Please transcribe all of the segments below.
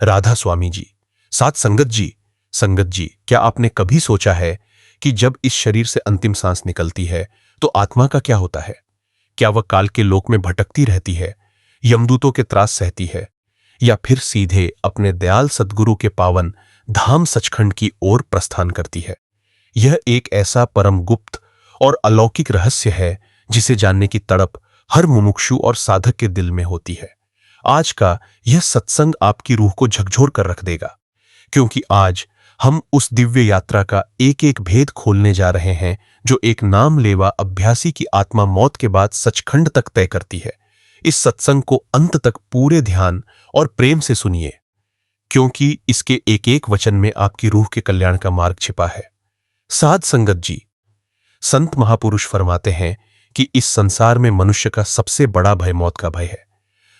राधा स्वामी जी। साथ संगत जी, क्या आपने कभी सोचा है कि जब इस शरीर से अंतिम सांस निकलती है तो आत्मा का क्या होता है? क्या वह काल के लोक में भटकती रहती है, यमदूतों के त्रास सहती है, या फिर सीधे अपने दयाल सद्गुरु के पावन धाम सचखंड की ओर प्रस्थान करती है? यह एक ऐसा परम गुप्त और अलौकिक रहस्य है जिसे जानने की तड़प हर मुमुक्षु और साधक के दिल में होती है। आज का यह सत्संग आपकी रूह को झकझोर कर रख देगा, क्योंकि आज हम उस दिव्य यात्रा का एक एक भेद खोलने जा रहे हैं जो एक नाम लेवा अभ्यासी की आत्मा मौत के बाद सचखंड तक तय करती है। इस सत्संग को अंत तक पूरे ध्यान और प्रेम से सुनिए, क्योंकि इसके एक एक वचन में आपकी रूह के कल्याण का मार्ग छिपा है। साध संगत जी, संत महापुरुष फरमाते हैं कि इस संसार में मनुष्य का सबसे बड़ा भय मौत का भय है।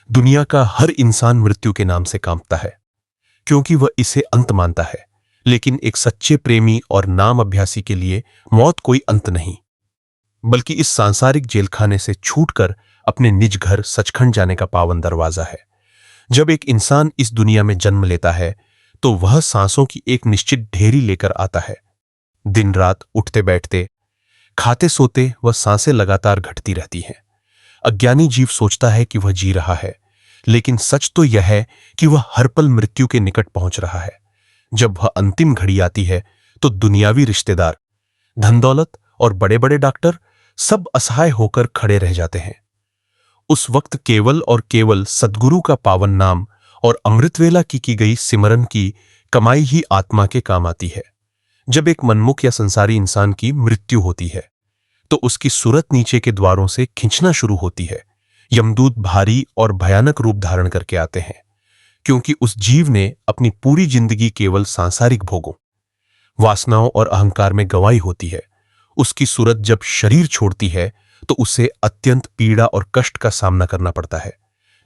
दुनिया का हर इंसान मृत्यु के नाम से कांपता है, क्योंकि वह इसे अंत मानता है। लेकिन एक सच्चे प्रेमी और नाम अभ्यासी के लिए मौत कोई अंत नहीं, बल्कि इस सांसारिक जेलखाने से छूटकर अपने निज घर सचखंड जाने का पावन दरवाजा है। जब एक इंसान इस दुनिया में जन्म लेता है तो वह सांसों की एक निश्चित ढेरी लेकर आता है। दिन रात उठते बैठते, खाते सोते वह सांसें लगातार घटती रहती हैं। अज्ञानी जीव सोचता है कि वह जी रहा है, लेकिन सच तो यह है कि वह हर पल मृत्यु के निकट पहुंच रहा है। जब वह अंतिम घड़ी आती है तो दुनियावी रिश्तेदार, धन दौलत और बड़े बड़े डॉक्टर सब असहाय होकर खड़े रह जाते हैं। उस वक्त केवल और केवल सद्गुरु का पावन नाम और अमृतवेला की गई सिमरन की कमाई ही आत्मा के काम आती है। जब एक मनमुख या संसारी इंसान की मृत्यु होती है तो उसकी सूरत नीचे के द्वारों से खिंचना शुरू होती है। यमदूत भारी और भयानक रूप धारण करके आते हैं, क्योंकि उस जीव ने अपनी पूरी जिंदगी केवल सांसारिक भोगों, वासनाओं और अहंकार में गंवाई होती है। उसकी सूरत जब शरीर छोड़ती है तो उसे अत्यंत पीड़ा और कष्ट का सामना करना पड़ता है।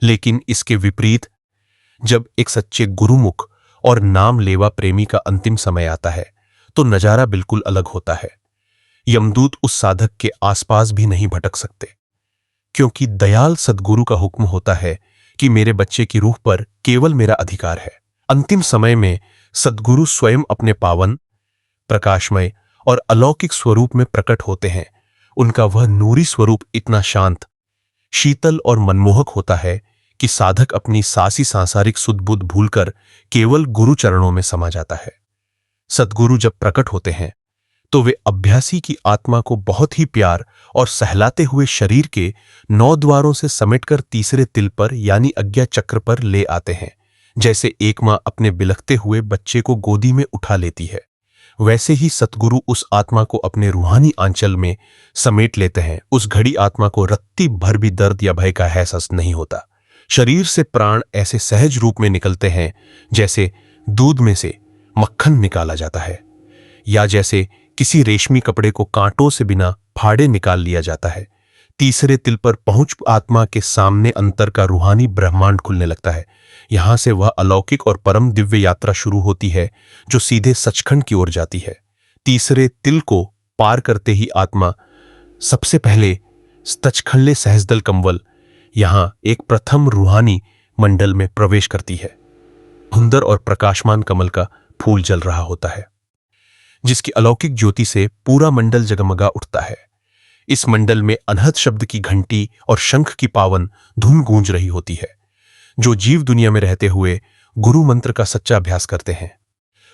लेकिन इसके विपरीत जब एक सच्चे गुरुमुख और नाम लेवा प्रेमी का अंतिम समय आता है तो नजारा बिल्कुल अलग होता है। यमदूत उस साधक के आसपास भी नहीं भटक सकते, क्योंकि दयाल सद्गुरु का हुक्म होता है कि मेरे बच्चे की रूह पर केवल मेरा अधिकार है। अंतिम समय में सद्गुरु स्वयं अपने पावन, प्रकाशमय और अलौकिक स्वरूप में प्रकट होते हैं। उनका वह नूरी स्वरूप इतना शांत, शीतल और मनमोहक होता है कि साधक अपनी सासी सांसारिक सुध-बुध भूलकर केवल गुरु चरणों में समा जाता है। सद्गुरु जब प्रकट होते हैं तो वे अभ्यासी की आत्मा को बहुत ही प्यार और सहलाते हुए शरीर के 9 द्वारों से समेटकर तीसरे तिल पर यानी अज्ञा चक्र पर ले आते हैं। जैसे एक मां अपने बिलखते हुए बच्चे को गोदी में उठा लेती है, वैसे ही सतगुरु उस आत्मा को अपने रूहानी आंचल में समेट लेते हैं। उस घड़ी आत्मा को रत्ती भर भी दर्द या भय का एहसास नहीं होता। शरीर से प्राण ऐसे सहज रूप में निकलते हैं जैसे दूध में से मक्खन निकाला जाता है, या जैसे किसी रेशमी कपड़े को कांटों से बिना फाड़े निकाल लिया जाता है। तीसरे तिल पर पहुंच आत्मा के सामने अंतर का रूहानी ब्रह्मांड खुलने लगता है। यहां से वह अलौकिक और परम दिव्य यात्रा शुरू होती है जो सीधे सचखंड की ओर जाती है। तीसरे तिल को पार करते ही आत्मा सबसे पहले सचखंडे सहस्दल कंवल, यहां एक प्रथम रूहानी मंडल में प्रवेश करती है। सुंदर और प्रकाशमान कमल का फूल जल रहा होता है, जिसकी अलौकिक ज्योति से पूरा मंडल जगमगा उठता है। इस मंडल में अनहद शब्द की घंटी और शंख की पावन धुन गूंज रही होती है। जो जीव दुनिया में रहते हुए गुरु मंत्र का सच्चा अभ्यास करते हैं,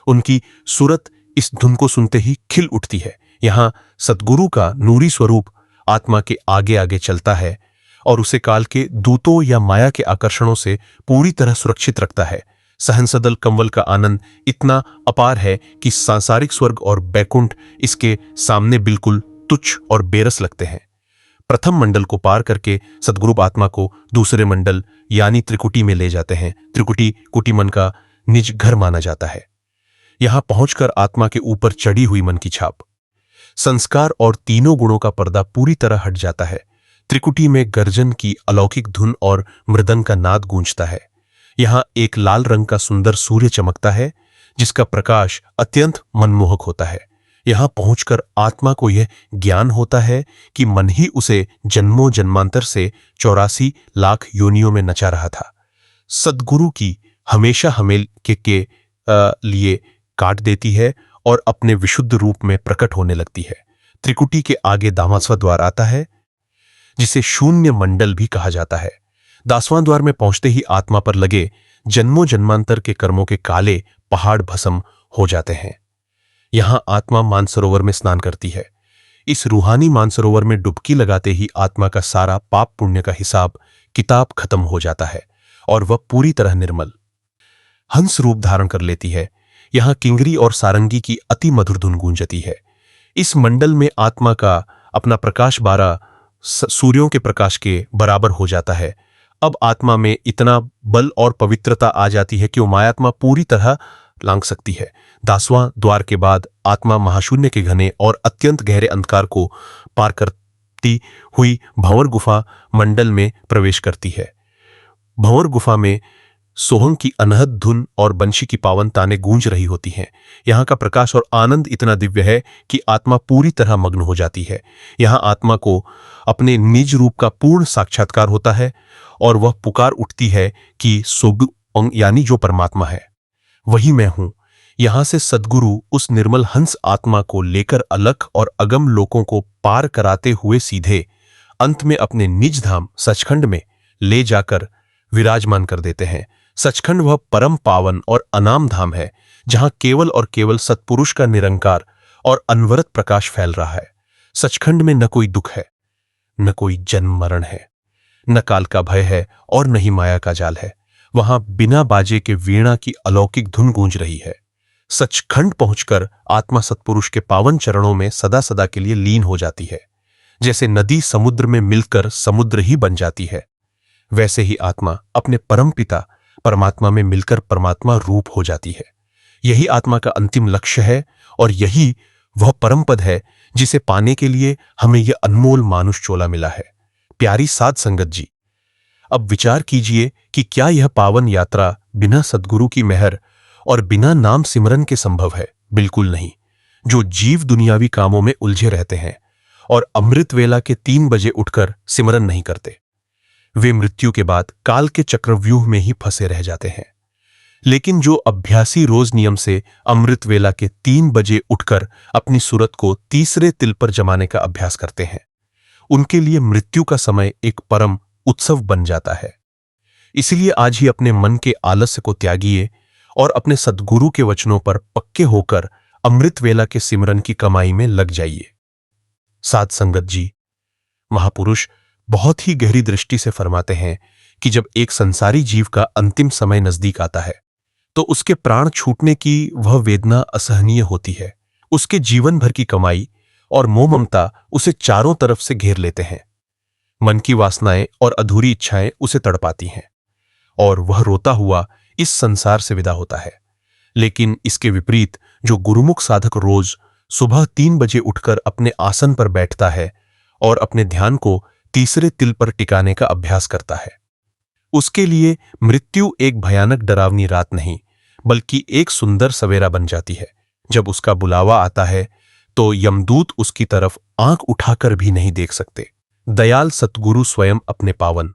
उनकी सूरत इस धुन को सुनते ही खिल उठती है। यहां सद्गुरु का नूरी स्वरूप आत्मा के आगे आगे चलता है और उसे काल के दूतों या माया के आकर्षणों से पूरी तरह सुरक्षित रखता है। सहनसदल कंवल का आनंद इतना अपार है कि सांसारिक स्वर्ग और बैकुंठ इसके सामने बिल्कुल तुच्छ और बेरस लगते हैं। प्रथम मंडल को पार करके सद्गुरु आत्मा को दूसरे मंडल यानी त्रिकुटी में ले जाते हैं। त्रिकुटी कुटी मन का निज घर माना जाता है। यहां पहुंचकर आत्मा के ऊपर चढ़ी हुई मन की छाप, संस्कार और तीनों गुणों का पर्दा पूरी तरह हट जाता है। त्रिकुटी में गर्जन की अलौकिक धुन और मृदंग का नाद गूंजता है। यहां एक लाल रंग का सुंदर सूर्य चमकता है, जिसका प्रकाश अत्यंत मनमोहक होता है। यहां पहुंचकर आत्मा को यह ज्ञान होता है कि मन ही उसे जन्मों जन्मांतर से 84 लाख योनियों में नचा रहा था। सद्गुरु की हमेशा हमें के लिए काट देती है और अपने विशुद्ध रूप में प्रकट होने लगती है। त्रिकुटी के आगे दामास्वा द्वार आता है, जिसे शून्य मंडल भी कहा जाता है। दासवां द्वार में पहुंचते ही आत्मा पर लगे जन्मों जन्मांतर के कर्मों के काले पहाड़ भस्म हो जाते हैं। यहां आत्मा मानसरोवर में स्नान करती है। इस रूहानी मानसरोवर में डुबकी लगाते ही आत्मा का सारा पाप पुण्य का हिसाब किताब खत्म हो जाता है और वह पूरी तरह निर्मल हंस रूप धारण कर लेती है। यहां किंगरी और सारंगी की अति मधुर धुन गूंजती है। इस मंडल में आत्मा का अपना प्रकाश 12 सूर्यों के प्रकाश के बराबर हो जाता है। अब आत्मा में इतना बल और पवित्रता आ जाती है कि वो मायात्मा पूरी तरह लांघ सकती है। 10वां द्वार के बाद आत्मा महाशून्य के घने और अत्यंत गहरे अंधकार को पार करती हुई भंवर गुफा मंडल में प्रवेश करती है। भंवर गुफा में सोहंग की अनहद धुन और बंशी की पावन ताने गूंज रही होती हैं। यहाँ का प्रकाश और आनंद इतना दिव्य है कि आत्मा पूरी तरह मग्न हो जाती है। यहाँ आत्मा को अपने निज रूप का पूर्ण साक्षात्कार होता है और वह पुकार उठती है कि सोगुंग यानी जो परमात्मा है वही मैं हूं। यहां से सद्गुरु उस निर्मल हंस आत्मा को लेकर अलख और अगम लोकों को पार कराते हुए सीधे अंत में अपने निज धाम सचखंड में ले जाकर विराजमान कर देते हैं। सचखंड वह परम पावन और अनाम धाम है जहां केवल और केवल सत्पुरुष का निरंकार और अनवरत प्रकाश फैल रहा है। सचखंड में न कोई दुख है, न कोई जन्म मरण है, न काल का भय है और न ही माया का जाल है। वहां बिना बाजे के वीणा की अलौकिक धुन गूंज रही है। सचखंड पहुंचकर आत्मा सत्पुरुष के पावन चरणों में सदा सदा के लिए लीन हो जाती है। जैसे नदी समुद्र में मिलकर समुद्र ही बन जाती है, वैसे ही आत्मा अपने परम पिता परमात्मा में मिलकर परमात्मा रूप हो जाती है। यही आत्मा का अंतिम लक्ष्य है और यही वह परम पद है जिसे पाने के लिए हमें यह अनमोल मानुष चोला मिला है। प्यारी साध संगत जी, अब विचार कीजिए कि क्या यह पावन यात्रा बिना सद्गुरु की मेहर और बिना नाम सिमरन के संभव है? बिल्कुल नहीं। जो जीव दुनियावी कामों में उलझे रहते हैं और अमृत वेला के 3 बजे उठकर सिमरन नहीं करते, वे मृत्यु के बाद काल के चक्रव्यूह में ही फंसे रह जाते हैं। लेकिन जो अभ्यासी रोज नियम से अमृत वेला के 3 बजे उठकर अपनी सूरत को तीसरे तिल पर जमाने का अभ्यास करते हैं, उनके लिए मृत्यु का समय एक परम उत्सव बन जाता है। इसलिए आज ही अपने मन के आलस्य को त्यागिए और अपने सद्गुरु के वचनों पर पक्के होकर अमृत वेला के सिमरन की कमाई में लग जाइए। साध संगत जी, महापुरुष बहुत ही गहरी दृष्टि से फरमाते हैं कि जब एक संसारी जीव का अंतिम समय नजदीक आता है तो उसके प्राण छूटने की वह वेदना असहनीय होती है। उसके जीवन भर की कमाई और मोह ममता उसे चारों तरफ से घेर लेते हैं। मन की वासनाएं और अधूरी इच्छाएं उसे तड़पाती हैं और वह रोता हुआ इस संसार से विदा होता है। लेकिन इसके विपरीत जो गुरुमुख साधक रोज सुबह 3 बजे उठकर अपने आसन पर बैठता है और अपने ध्यान को तीसरे तिल पर टिकाने का अभ्यास करता है, उसके लिए मृत्यु एक भयानक डरावनी रात नहीं बल्कि एक सुंदर सवेरा बन जाती है। जब उसका बुलावा आता है तो यमदूत उसकी तरफ आंख उठाकर भी नहीं देख सकते। दयाल सतगुरु स्वयं अपने पावन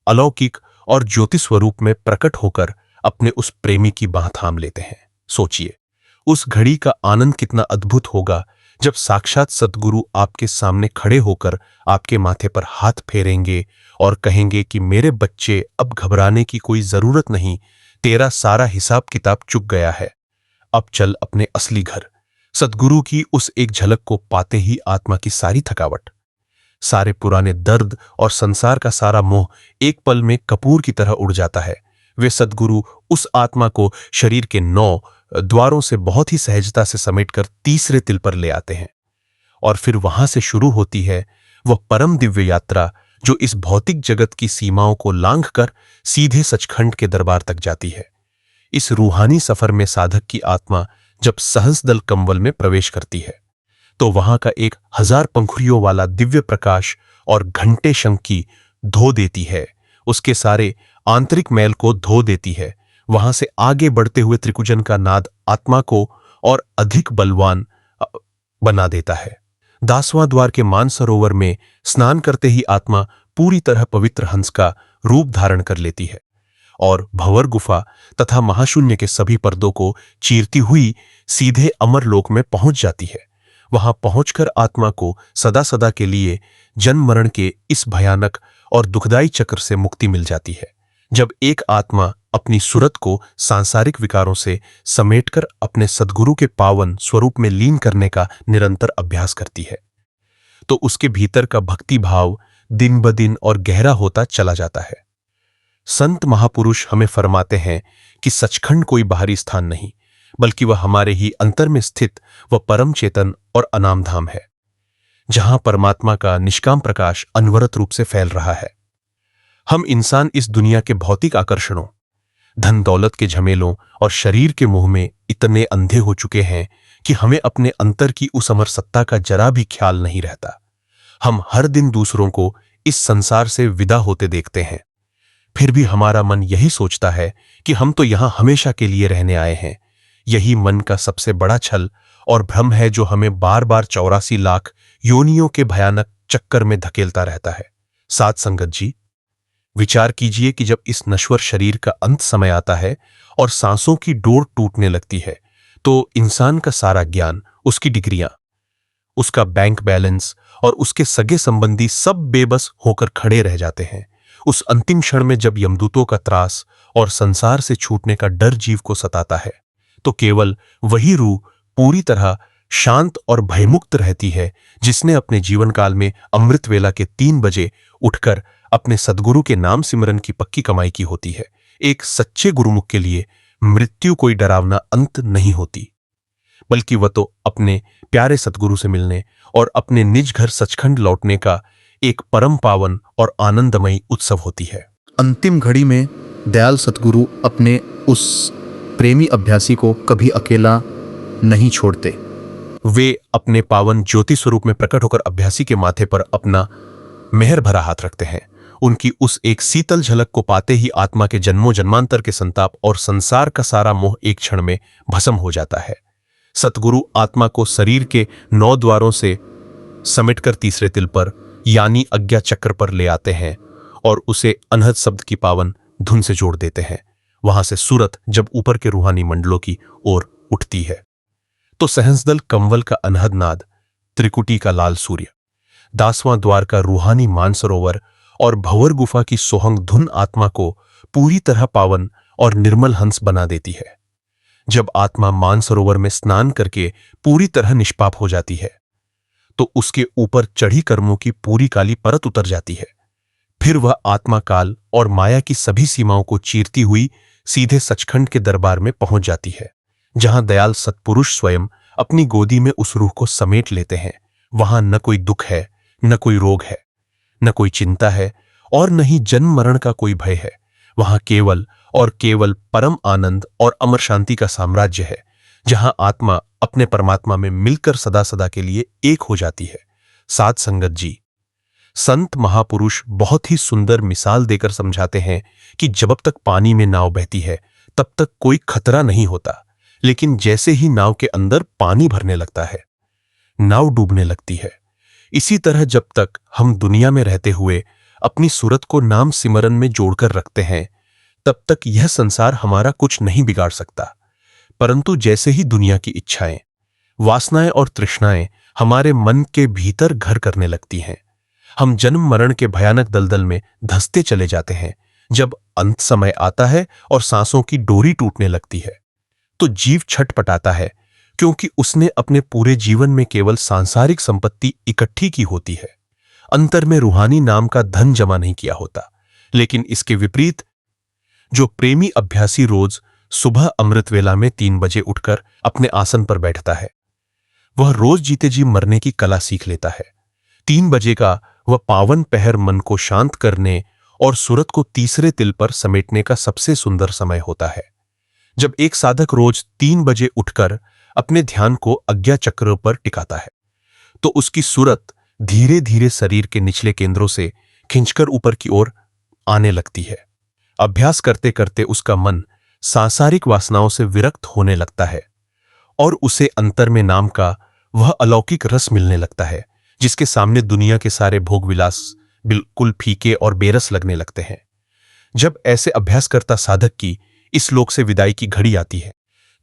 अलौकिक और ज्योति स्वरूप में प्रकट होकर अपने उस प्रेमी की बाह थाम लेते हैं। सोचिए, उस घड़ी का आनंद कितना अद्भुत होगा जब साक्षात सतगुरु आपके सामने खड़े होकर आपके माथे पर हाथ फेरेंगे और कहेंगे कि मेरे बच्चे, अब घबराने की कोई जरूरत नहीं, तेरा सारा हिसाब किताब चुक गया है, अब चल अपने असली घर। सतगुरु की उस एक झलक को पाते ही आत्मा की सारी थकावट, सारे पुराने दर्द और संसार का सारा मोह एक पल में कपूर की तरह उड़ जाता है। वे सतगुरु उस आत्मा को शरीर के 9 द्वारों से बहुत ही सहजता से समेटकर तीसरे तिल पर ले आते हैं और फिर वहां से शुरू होती है वह परम दिव्य यात्रा जो इस भौतिक जगत की सीमाओं को लांघकर सीधे सचखंड के दरबार तक जाती है। इस रूहानी सफर में साधक की आत्मा जब सहस्रदल कंवल में प्रवेश करती है तो वहां का 1000 पंखुड़ियों वाला दिव्य प्रकाश और घंटे शंख की धो देती है, उसके सारे आंतरिक मैल को धो देती है। वहां से आगे बढ़ते हुए त्रिकुजन का नाद आत्मा को और अधिक बलवान बना देता है। 10वां द्वार के मानसरोवर में स्नान करते ही आत्मा पूरी तरह पवित्र हंस का रूप धारण कर लेती है और भंवर गुफा तथा महाशून्य के सभी पर्दों को चीरती हुई सीधे अमरलोक में पहुंच जाती है। वहां पहुंचकर आत्मा को सदा सदा के लिए जन्म मरण के इस भयानक और दुखदायी चक्र से मुक्ति मिल जाती है। जब एक आत्मा अपनी सूरत को सांसारिक विकारों से समेटकर अपने सद्गुरु के पावन स्वरूप में लीन करने का निरंतर अभ्यास करती है, तो उसके भीतर का भक्ति भाव दिन ब दिन और गहरा होता चला जाता है। संत महापुरुष हमें फरमाते हैं कि सचखंड कोई बाहरी स्थान नहीं, बल्कि वह हमारे ही अंतर में स्थित वह परम चेतन और अनाम धाम है, जहां परमात्मा का निष्काम प्रकाश अनवरत रूप से फैल रहा है। हम इंसान इस दुनिया के भौतिक आकर्षणों, धन दौलत के झमेलों और शरीर के मोह में इतने अंधे हो चुके हैं कि हमें अपने अंतर की उस अमर सत्ता का जरा भी ख्याल नहीं रहता। हम हर दिन दूसरों को इस संसार से विदा होते देखते हैं, फिर भी हमारा मन यही सोचता है कि हम तो यहां हमेशा के लिए रहने आए हैं। यही मन का सबसे बड़ा छल और भ्रम है जो हमें बार बार 84 लाख योनियों के भयानक चक्कर में धकेलता रहता है। साध संगत जी, विचार कीजिए कि जब इस नश्वर शरीर का अंत समय आता है और सांसों की डोर टूटने लगती है, तो इंसान का सारा ज्ञान, उसकी डिग्रियां, उसका बैंक बैलेंस और उसके सगे संबंधी सब बेबस होकर खड़े रह जाते हैं। उस अंतिम क्षण में जब यमदूतों का त्रास और संसार से छूटने का डर जीव को सताता है, तो केवल वही रूह पूरी तरह शांत और भयमुक्त रहती है जिसने अपने जीवन काल में अमृत वेला के 3 बजे उठकर अपने सद्गुरु के नाम सिमरन की पक्की कमाई की होती है। एक सच्चे गुरुमुख के लिए मृत्यु कोई डरावना अंत नहीं होती, बल्कि वह तो अपने प्यारे सद्गुरु से मिलने और अपने निज घर सचखंड लौटने का एक परम पावन और आनंदमयी उत्सव होती है। अंतिम घड़ी में दयाल सद्गुरु अपने उस प्रेमी अभ्यासी को कभी अकेला नहीं छोड़ते। वे अपने पावन ज्योति स्वरूप में प्रकट होकर अभ्यासी के माथे पर अपना मेहर भरा हाथ रखते हैं। उनकी उस एक शीतल झलक को पाते ही आत्मा के जन्मों जन्मांतर के संताप और संसार का सारा मोह एक क्षण में भस्म हो जाता है। सतगुरु आत्मा को शरीर के 9 द्वारों से समेटकर तीसरे तिल पर यानी अज्ञा चक्र पर ले आते हैं और उसे अनहद शब्द की पावन धुन से जोड़ देते हैं। वहां से सूरत जब ऊपर के रूहानी मंडलों की ओर उठती है, तो सहंसदल कंवल का अनहद नाद, त्रिकुटी का लाल सूर्य, 10वां द्वार का रूहानी मानसरोवर और भंवर गुफा की सोहंग धुन आत्मा को पूरी तरह पावन और निर्मल हंस बना देती है। जब आत्मा मानसरोवर में स्नान करके पूरी तरह निष्पाप हो जाती है, तो उसके ऊपर चढ़ी कर्मों की पूरी काली परत उतर जाती है। फिर वह आत्मा काल और माया की सभी सीमाओं को चीरती हुई सीधे सचखंड के दरबार में पहुंच जाती है, जहां दयाल सत्पुरुष स्वयं अपनी गोदी में उस रूह को समेट लेते हैं। वहां न कोई दुख है, न कोई रोग है, न कोई चिंता है और न ही जन्म मरण का कोई भय है। वहां केवल और केवल परम आनंद और अमर शांति का साम्राज्य है, जहां आत्मा अपने परमात्मा में मिलकर सदा सदा के लिए एक हो जाती है। साध संगत जी, संत महापुरुष बहुत ही सुंदर मिसाल देकर समझाते हैं कि जब तक पानी में नाव बहती है तब तक कोई खतरा नहीं होता, लेकिन जैसे ही नाव के अंदर पानी भरने लगता है, नाव डूबने लगती है। इसी तरह जब तक हम दुनिया में रहते हुए अपनी सूरत को नाम सिमरन में जोड़कर रखते हैं, तब तक यह संसार हमारा कुछ नहीं बिगाड़ सकता। परंतु जैसे ही दुनिया की इच्छाएं, वासनाएं और तृष्णाएं हमारे मन के भीतर घर करने लगती हैं, हम जन्म मरण के भयानक दलदल में धंसते चले जाते हैं। जब अंत समय आता है और सांसों की डोरी टूटने लगती है, तो जीव छटपटाता है, क्योंकि उसने अपने पूरे जीवन में केवल सांसारिक संपत्ति इकट्ठी की होती है, अंतर में रूहानी नाम का धन जमा नहीं किया होता। लेकिन इसके विपरीत जो प्रेमी अभ्यासी रोज सुबह अमृत वेला में 3 बजे उठकर अपने आसन पर बैठता है, वह रोज जीते जी मरने की कला सीख लेता है। 3 बजे का वह पावन पहर मन को शांत करने और सूरत को तीसरे तिल पर समेटने का सबसे सुंदर समय होता है। जब एक साधक रोज 3 बजे उठकर अपने ध्यान को अज्ञा चक्र पर टिकाता है, तो उसकी सूरत धीरे धीरे शरीर के निचले केंद्रों से खिंचकर ऊपर की ओर आने लगती है। अभ्यास करते करते उसका मन सांसारिक वासनाओं से विरक्त होने लगता है और उसे अंतर में नाम का वह अलौकिक रस मिलने लगता है, जिसके सामने दुनिया के सारे भोग विलास बिल्कुल फीके और बेरस लगने लगते हैं। जब ऐसे अभ्यासकर्ता साधक की इस लोक से विदाई की घड़ी आती है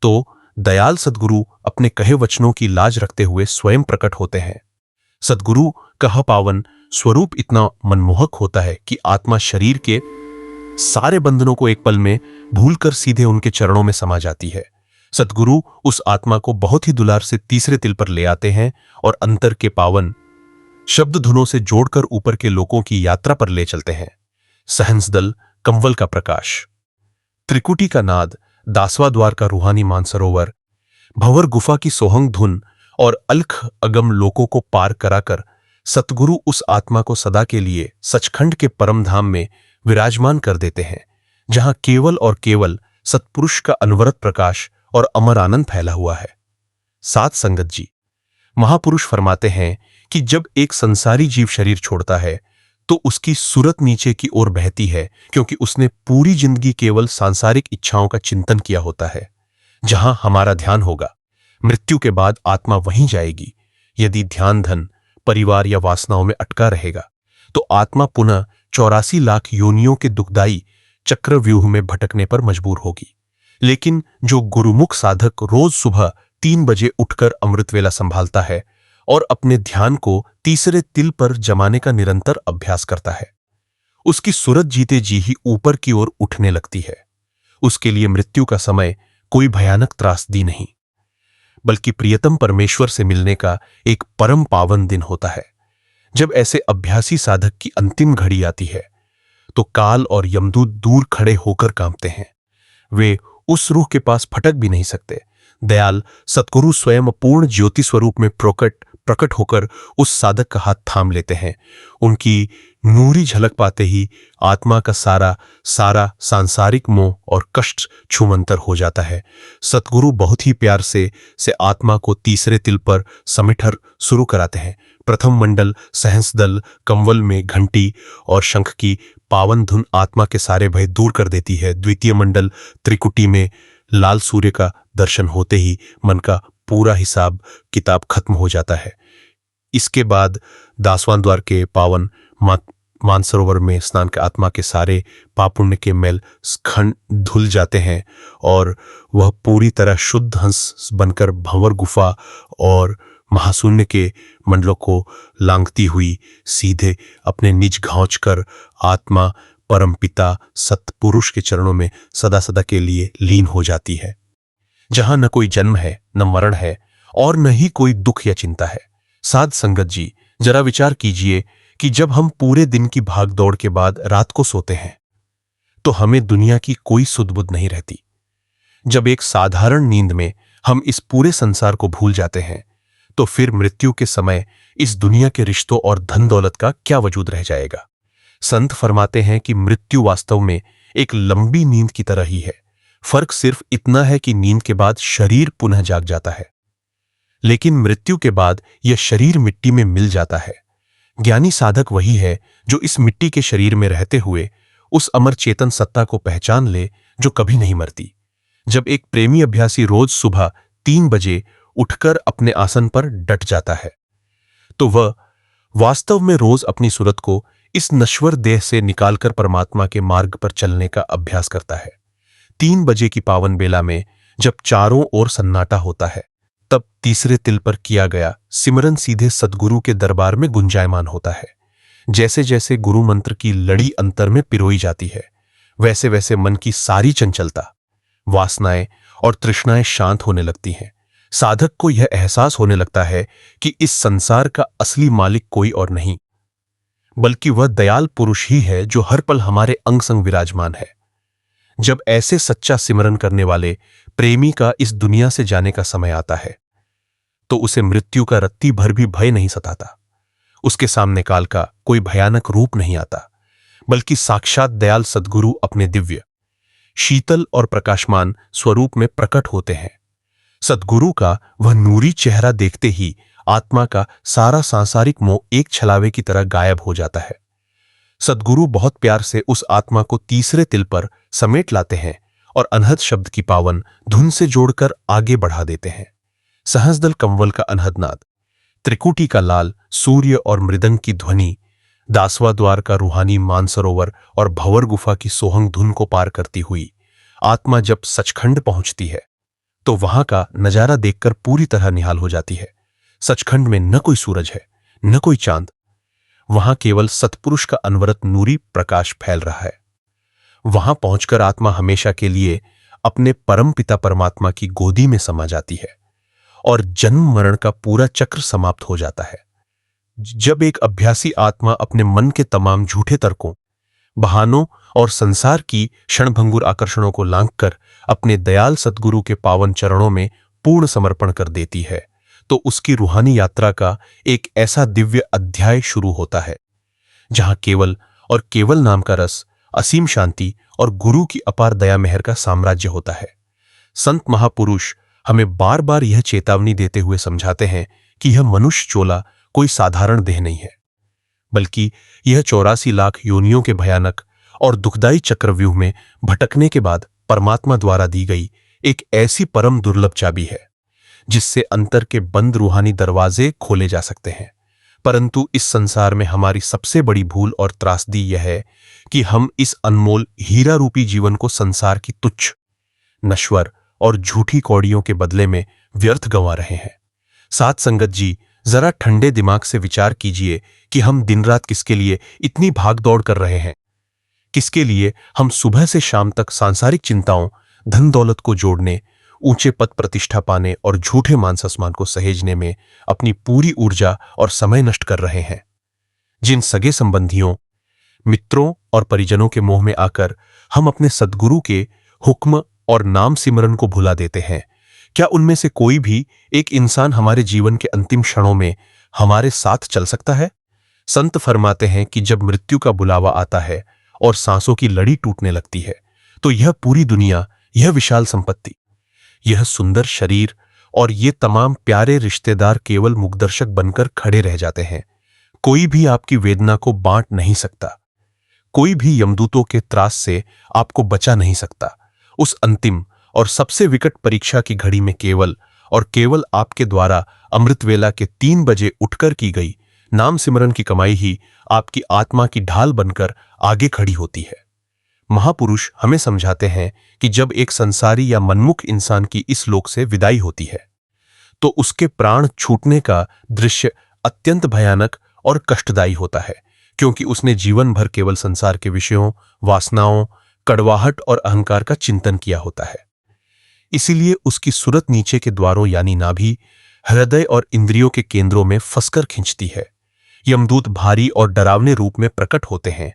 तो दयाल सद्गुरु अपने कहे वचनों की लाज रखते हुए स्वयं प्रकट होते हैं। सद्गुरु का पावन स्वरूप इतना मनमोहक होता है कि आत्मा शरीर के सारे बंधनों को एक पल में भूलकर सीधे उनके चरणों में समा जाती है। सद्गुरु उस आत्मा को बहुत ही दुलार से तीसरे तिल पर ले आते हैं और अंतर के पावन शब्द धुनों से जोड़कर ऊपर के लोकों की यात्रा पर ले चलते हैं। सहंसदल कंवल का प्रकाश, त्रिकुटी का नाद, दासवा द्वार का रूहानी मानसरोवर, भंवर गुफा की सोहंग धुन और अलख अगम लोकों को पार कराकर सतगुरु उस आत्मा को सदा के लिए सचखंड के परम धाम में विराजमान कर देते हैं, जहां केवल और केवल सत्पुरुष का अनवरत प्रकाश और अमर आनंद फैला हुआ है। साध संगत जी, महापुरुष फरमाते हैं कि जब एक संसारी जीव शरीर छोड़ता है तो उसकी सूरत नीचे की ओर बहती है, क्योंकि उसने पूरी जिंदगी केवल सांसारिक इच्छाओं का चिंतन किया होता है। जहां हमारा ध्यान होगा, मृत्यु के बाद आत्मा वहीं जाएगी। यदि ध्यान धन, परिवार या वासनाओं में अटका रहेगा तो आत्मा पुनः 84 लाख योनियों के दुखदाई चक्रव्यूह में भटकने पर मजबूर होगी। लेकिन जो गुरुमुख साधक रोज सुबह 3 बजे उठकर अमृत वेला संभालता है और अपने ध्यान को तीसरे तिल पर जमाने का निरंतर अभ्यास करता है, उसकी सूरत जीते जी ही ऊपर की ओर उठने लगती है। उसके लिए मृत्यु का समय कोई भयानक त्रासदी नहीं, बल्कि प्रियतम परमेश्वर से मिलने का एक परम पावन दिन होता है। जब ऐसे अभ्यासी साधक की अंतिम घड़ी आती है तो काल और यमदूत दूर खड़े होकर कांपते हैं। वे उस रूह के पास फटक भी नहीं सकते। दयाल सतगुरु स्वयं पूर्ण ज्योति स्वरूप में प्रकट होकर उस साधक का हाथ थाम लेते हैं। उनकी नूरी झलक पाते ही आत्मा का सारा सांसारिक मोह और कष्ट छूमंतर हो जाता है। सतगुरु बहुत ही प्यार से आत्मा को तीसरे तिल पर समेटर शुरू कराते हैं। प्रथम मंडल सहंसदल कंवल में घंटी और शंख की पावन धुन आत्मा के सारे भय दूर कर देती है। द्वितीय मंडल त्रिकुटी में लाल सूर्य का दर्शन होते ही मन का पूरा हिसाब किताब खत्म हो जाता है। इसके बाद दासवां द्वार के पावन मानसरोवर में स्नान के आत्मा के सारे पाप पुण्य के मैल खंड धुल जाते हैं और वह पूरी तरह शुद्ध हंस बनकर भंवर गुफा और महाशून्य के मंडलों को लांघती हुई सीधे अपने निज घांच कर आत्मा परमपिता सतपुरुष के चरणों में सदा सदा के लिए लीन हो जाती है, जहां न कोई जन्म है, न मरण है और न ही कोई दुख या चिंता है। साध संगत जी, जरा विचार कीजिए कि जब हम पूरे दिन की भागदौड़ के बाद रात को सोते हैं तो हमें दुनिया की कोई सुध-बुध नहीं रहती। जब एक साधारण नींद में हम इस पूरे संसार को भूल जाते हैं तो फिर मृत्यु के समय इस दुनिया के रिश्तों और धन दौलत का क्या वजूद रह जाएगा। संत फरमाते हैं कि मृत्यु वास्तव में एक लंबी नींद की तरह ही है। फर्क सिर्फ इतना है कि नींद के बाद शरीर पुनः जाग जाता है, लेकिन मृत्यु के बाद यह शरीर मिट्टी में मिल जाता है। ज्ञानी साधक वही है जो इस मिट्टी के शरीर में रहते हुए उस अमर चेतन सत्ता को पहचान ले जो कभी नहीं मरती। जब एक प्रेमी अभ्यासी रोज सुबह 3 बजे उठकर अपने आसन पर डट जाता है तो वह वास्तव में रोज अपनी सूरत को इस नश्वर देह से निकालकर परमात्मा के मार्ग पर चलने का अभ्यास करता है। 3 बजे की पावन बेला में जब चारों ओर सन्नाटा होता है तब तीसरे तिल पर किया गया सिमरन सीधे सद्गुरु के दरबार में गुंजायमान होता है। जैसे जैसे गुरु मंत्र की लड़ी अंतर में पिरोई जाती है, वैसे वैसे मन की सारी चंचलता, वासनाएं और तृष्णाएं शांत होने लगती हैं। साधक को यह एहसास होने लगता है कि इस संसार का असली मालिक कोई और नहीं बल्कि वह दयाल पुरुष ही है जो हर पल हमारे अंग संग विराजमान है। जब ऐसे सच्चा सिमरन करने वाले प्रेमी का इस दुनिया से जाने का समय आता है तो उसे मृत्यु का रत्ती भर भी भय नहीं सताता। उसके सामने काल का कोई भयानक रूप नहीं आता, बल्कि साक्षात दयाल सद्गुरु अपने दिव्य, शीतल और प्रकाशमान स्वरूप में प्रकट होते हैं। सद्गुरु का वह नूरी चेहरा देखते ही आत्मा का सारा सांसारिक मोह एक छलावे की तरह गायब हो जाता है। सद्गुरु बहुत प्यार से उस आत्मा को तीसरे तिल पर समेट लाते हैं और अनहद शब्द की पावन धुन से जोड़कर आगे बढ़ा देते हैं। सहंसदल कंवल का अनहद नाद, त्रिकुटी का लाल सूर्य और मृदंग की ध्वनि, दासवा द्वार का रूहानी मानसरोवर और भंवर गुफा की सोहंग धुन को पार करती हुई आत्मा जब सचखंड पहुंचती है तो वहां का नजारा देखकर पूरी तरह निहाल हो जाती है। सचखंड में न कोई सूरज है, न कोई चांद, वहां केवल सतपुरुष का अनवरत नूरी प्रकाश फैल रहा है। वहां पहुंचकर आत्मा हमेशा के लिए अपने परम पिता परमात्मा की गोदी में समा जाती है और जन्म मरण का पूरा चक्र समाप्त हो जाता है। जब एक अभ्यासी आत्मा अपने मन के तमाम झूठे तर्कों, बहानों और संसार की क्षणभंगुर आकर्षणों को लांघकर अपने दयाल सद्गुरु के पावन चरणों में पूर्ण समर्पण कर देती है, तो उसकी रूहानी यात्रा का एक ऐसा दिव्य अध्याय शुरू होता है जहां केवल और केवल नाम का रस, असीम शांति और गुरु की अपार दया मेहर का साम्राज्य होता है। संत महापुरुष हमें बार बार यह चेतावनी देते हुए समझाते हैं कि यह मनुष्य चोला कोई साधारण देह नहीं है, बल्कि यह 84 लाख योनियों के भयानक और दुखदायी चक्रव्यूह में भटकने के बाद परमात्मा द्वारा दी गई एक ऐसी परम दुर्लभ चाबी है जिससे अंतर के बंद रूहानी दरवाजे खोले जा सकते हैं। परंतु इस संसार में हमारी सबसे बड़ी भूल और त्रासदी यह है कि हम इस अनमोल हीरा रूपी जीवन को संसार की तुच्छ, नश्वर और झूठी कौड़ियों के बदले में व्यर्थ गंवा रहे हैं। साथ संगत जी, जरा ठंडे दिमाग से विचार कीजिए कि हम दिन रात किसके लिए इतनी भागदौड़ कर रहे हैं। किसके लिए हम सुबह से शाम तक सांसारिक चिंताओं, धन दौलत को जोड़ने, ऊंचे पद प्रतिष्ठा पाने और झूठे मान सम्मान को सहेजने में अपनी पूरी ऊर्जा और समय नष्ट कर रहे हैं। जिन सगे संबंधियों, मित्रों और परिजनों के मोह में आकर हम अपने सद्गुरु के हुक्म और नाम सिमरन को भुला देते हैं, क्या उनमें से कोई भी एक इंसान हमारे जीवन के अंतिम क्षणों में हमारे साथ चल सकता है? संत फरमाते हैं कि जब मृत्यु का बुलावा आता है और सांसों की लड़ी टूटने लगती है, तो यह पूरी दुनिया, यह विशाल संपत्ति, यह सुंदर शरीर और ये तमाम प्यारे रिश्तेदार केवल मुखदर्शक बनकर खड़े रह जाते हैं। कोई भी आपकी वेदना को बांट नहीं सकता, कोई भी यमदूतों के त्रास से आपको बचा नहीं सकता। उस अंतिम और सबसे विकट परीक्षा की घड़ी में केवल और केवल आपके द्वारा अमृत वेला के 3 बजे उठकर की गई नाम सिमरन की कमाई ही आपकी आत्मा की ढाल बनकर आगे खड़ी होती है। महापुरुष हमें समझाते हैं कि जब एक संसारी या मनमुख इंसान की इस लोक से विदाई होती है, तो उसके प्राण छूटने का दृश्य अत्यंत भयानक और कष्टदायी होता है, क्योंकि उसने जीवन भर केवल संसार के विषयों, वासनाओं, कड़वाहट और अहंकार का चिंतन किया होता है। इसीलिए उसकी सुरत नीचे के द्वारों यानी नाभि, हृदय और इंद्रियों के केंद्रों में फंसकर खिंचती है। यमदूत भारी और डरावने रूप में प्रकट होते हैं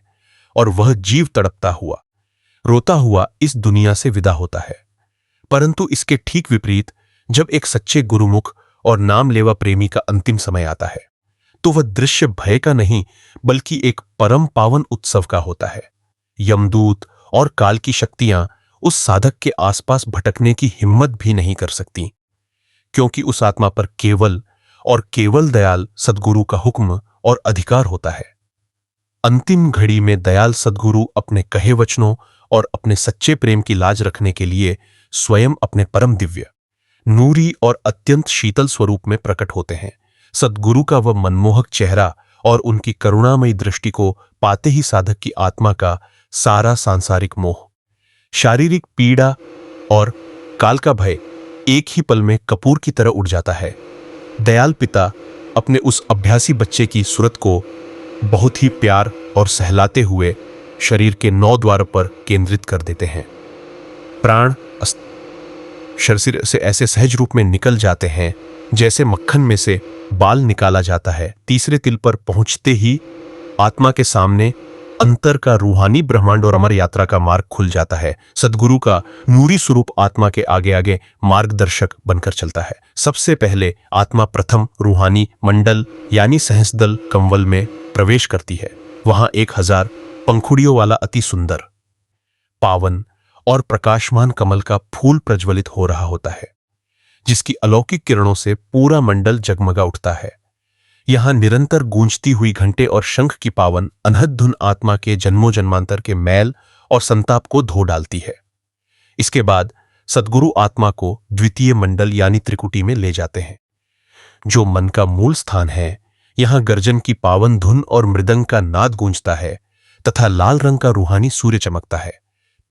और वह जीव तड़पता हुआ, रोता हुआ इस दुनिया से विदा होता है। परंतु इसके ठीक विपरीत जब एक सच्चे गुरुमुख और नाम लेवा प्रेमी का अंतिम समय आता है, तो वह दृश्य भय का नहीं बल्कि एक परम पावन उत्सव का होता है। यमदूत और काल की शक्तियां उस साधक के आसपास भटकने की हिम्मत भी नहीं कर सकती, क्योंकि उस आत्मा पर केवल और केवल दयाल सद्गुरु का हुक्म और अधिकार होता है। अंतिम घड़ी में दयाल सद्गुरु अपने कहे वचनों और अपने सच्चे प्रेम की लाज रखने के लिए स्वयं अपने परम दिव्य, नूरी और अत्यंत शीतल स्वरूप में प्रकट होते हैं। सद्गुरु का वह मनमोहक चेहरा और उनकी करुणामयी दृष्टि को पाते ही साधक की आत्मा का सारा सांसारिक मोह, शारीरिक पीड़ा और काल का भय एक ही पल में कपूर की तरह उड़ जाता है। दयाल पिता अपने उस अभ्यासी बच्चे की सूरत को बहुत ही प्यार और सहलाते हुए शरीर के 9 द्वार पर केंद्रित कर देते हैं। प्राण शरीर से ऐसे सहज रूप में निकल जाते हैं जैसे मक्खन में से बाल निकाला जाता है। तीसरे तिल पर पहुंचते ही आत्मा के सामने अंतर का रूहानी ब्रह्मांड और अमर यात्रा का मार्ग खुल जाता है। सद्गुरु का नूरी स्वरूप आत्मा के आगे आगे मार्गदर्शक बनकर चलता है। सबसे पहले आत्मा प्रथम रूहानी मंडल यानी सहस्दल कंवल में प्रवेश करती है। वहां 1000 पंखुड़ियों वाला अति सुंदर, पावन और प्रकाशमान कमल का फूल प्रज्वलित हो रहा होता है, जिसकी अलौकिक किरणों से पूरा मंडल जगमगा उठता है। यहां निरंतर गूंजती हुई घंटे और शंख की पावन अनहद धुन आत्मा के जन्मों जन्मांतर के मैल और संताप को धो डालती है। इसके बाद सद्गुरु आत्मा को द्वितीय मंडल यानी त्रिकुटी में ले जाते हैं, जो मन का मूल स्थान है। यहाँ गर्जन की पावन धुन और मृदंग का नाद गूंजता है तथा लाल रंग का रूहानी सूर्य चमकता है।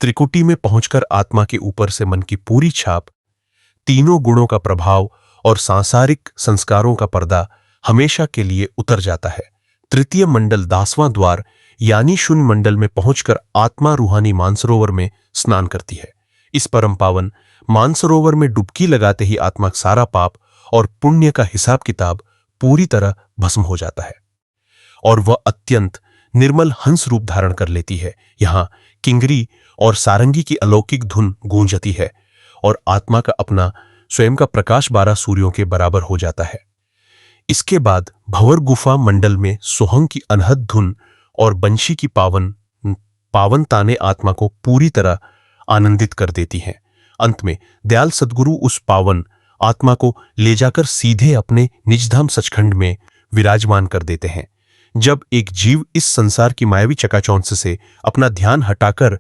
त्रिकुटी में पहुंचकर आत्मा के ऊपर से मन की पूरी छाप, तीनों गुणों का प्रभाव और सांसारिक संस्कारों का पर्दा हमेशा के लिए उतर जाता है। तृतीय मंडल 10वां द्वार यानी शून्य मंडल में पहुंचकर आत्मा रूहानी मानसरोवर में स्नान करती है। इस परम पावन मानसरोवर में डुबकी लगाते ही आत्मा सारा पाप और पुण्य का हिसाब किताब पूरी तरह भस्म हो जाता है और वह अत्यंत निर्मल हंस रूप धारण कर लेती है। यहां किंगरी और सारंगी की अलौकिक धुन गूंजती है और आत्मा का अपना स्वयं का प्रकाश 12 सूर्यों के बराबर हो जाता है। इसके बाद भंवर गुफा मंडल में सोहंग की अनहद धुन और बंशी की पावन ताने आत्मा को पूरी तरह आनंदित कर देती हैं। अंत में दयाल सद्गुरु उस पावन आत्मा को ले जाकर सीधे अपने निजधाम सचखंड में विराजमान कर देते हैं। जब एक जीव इस संसार की मायावी चकाचौंध से अपना ध्यान हटाकर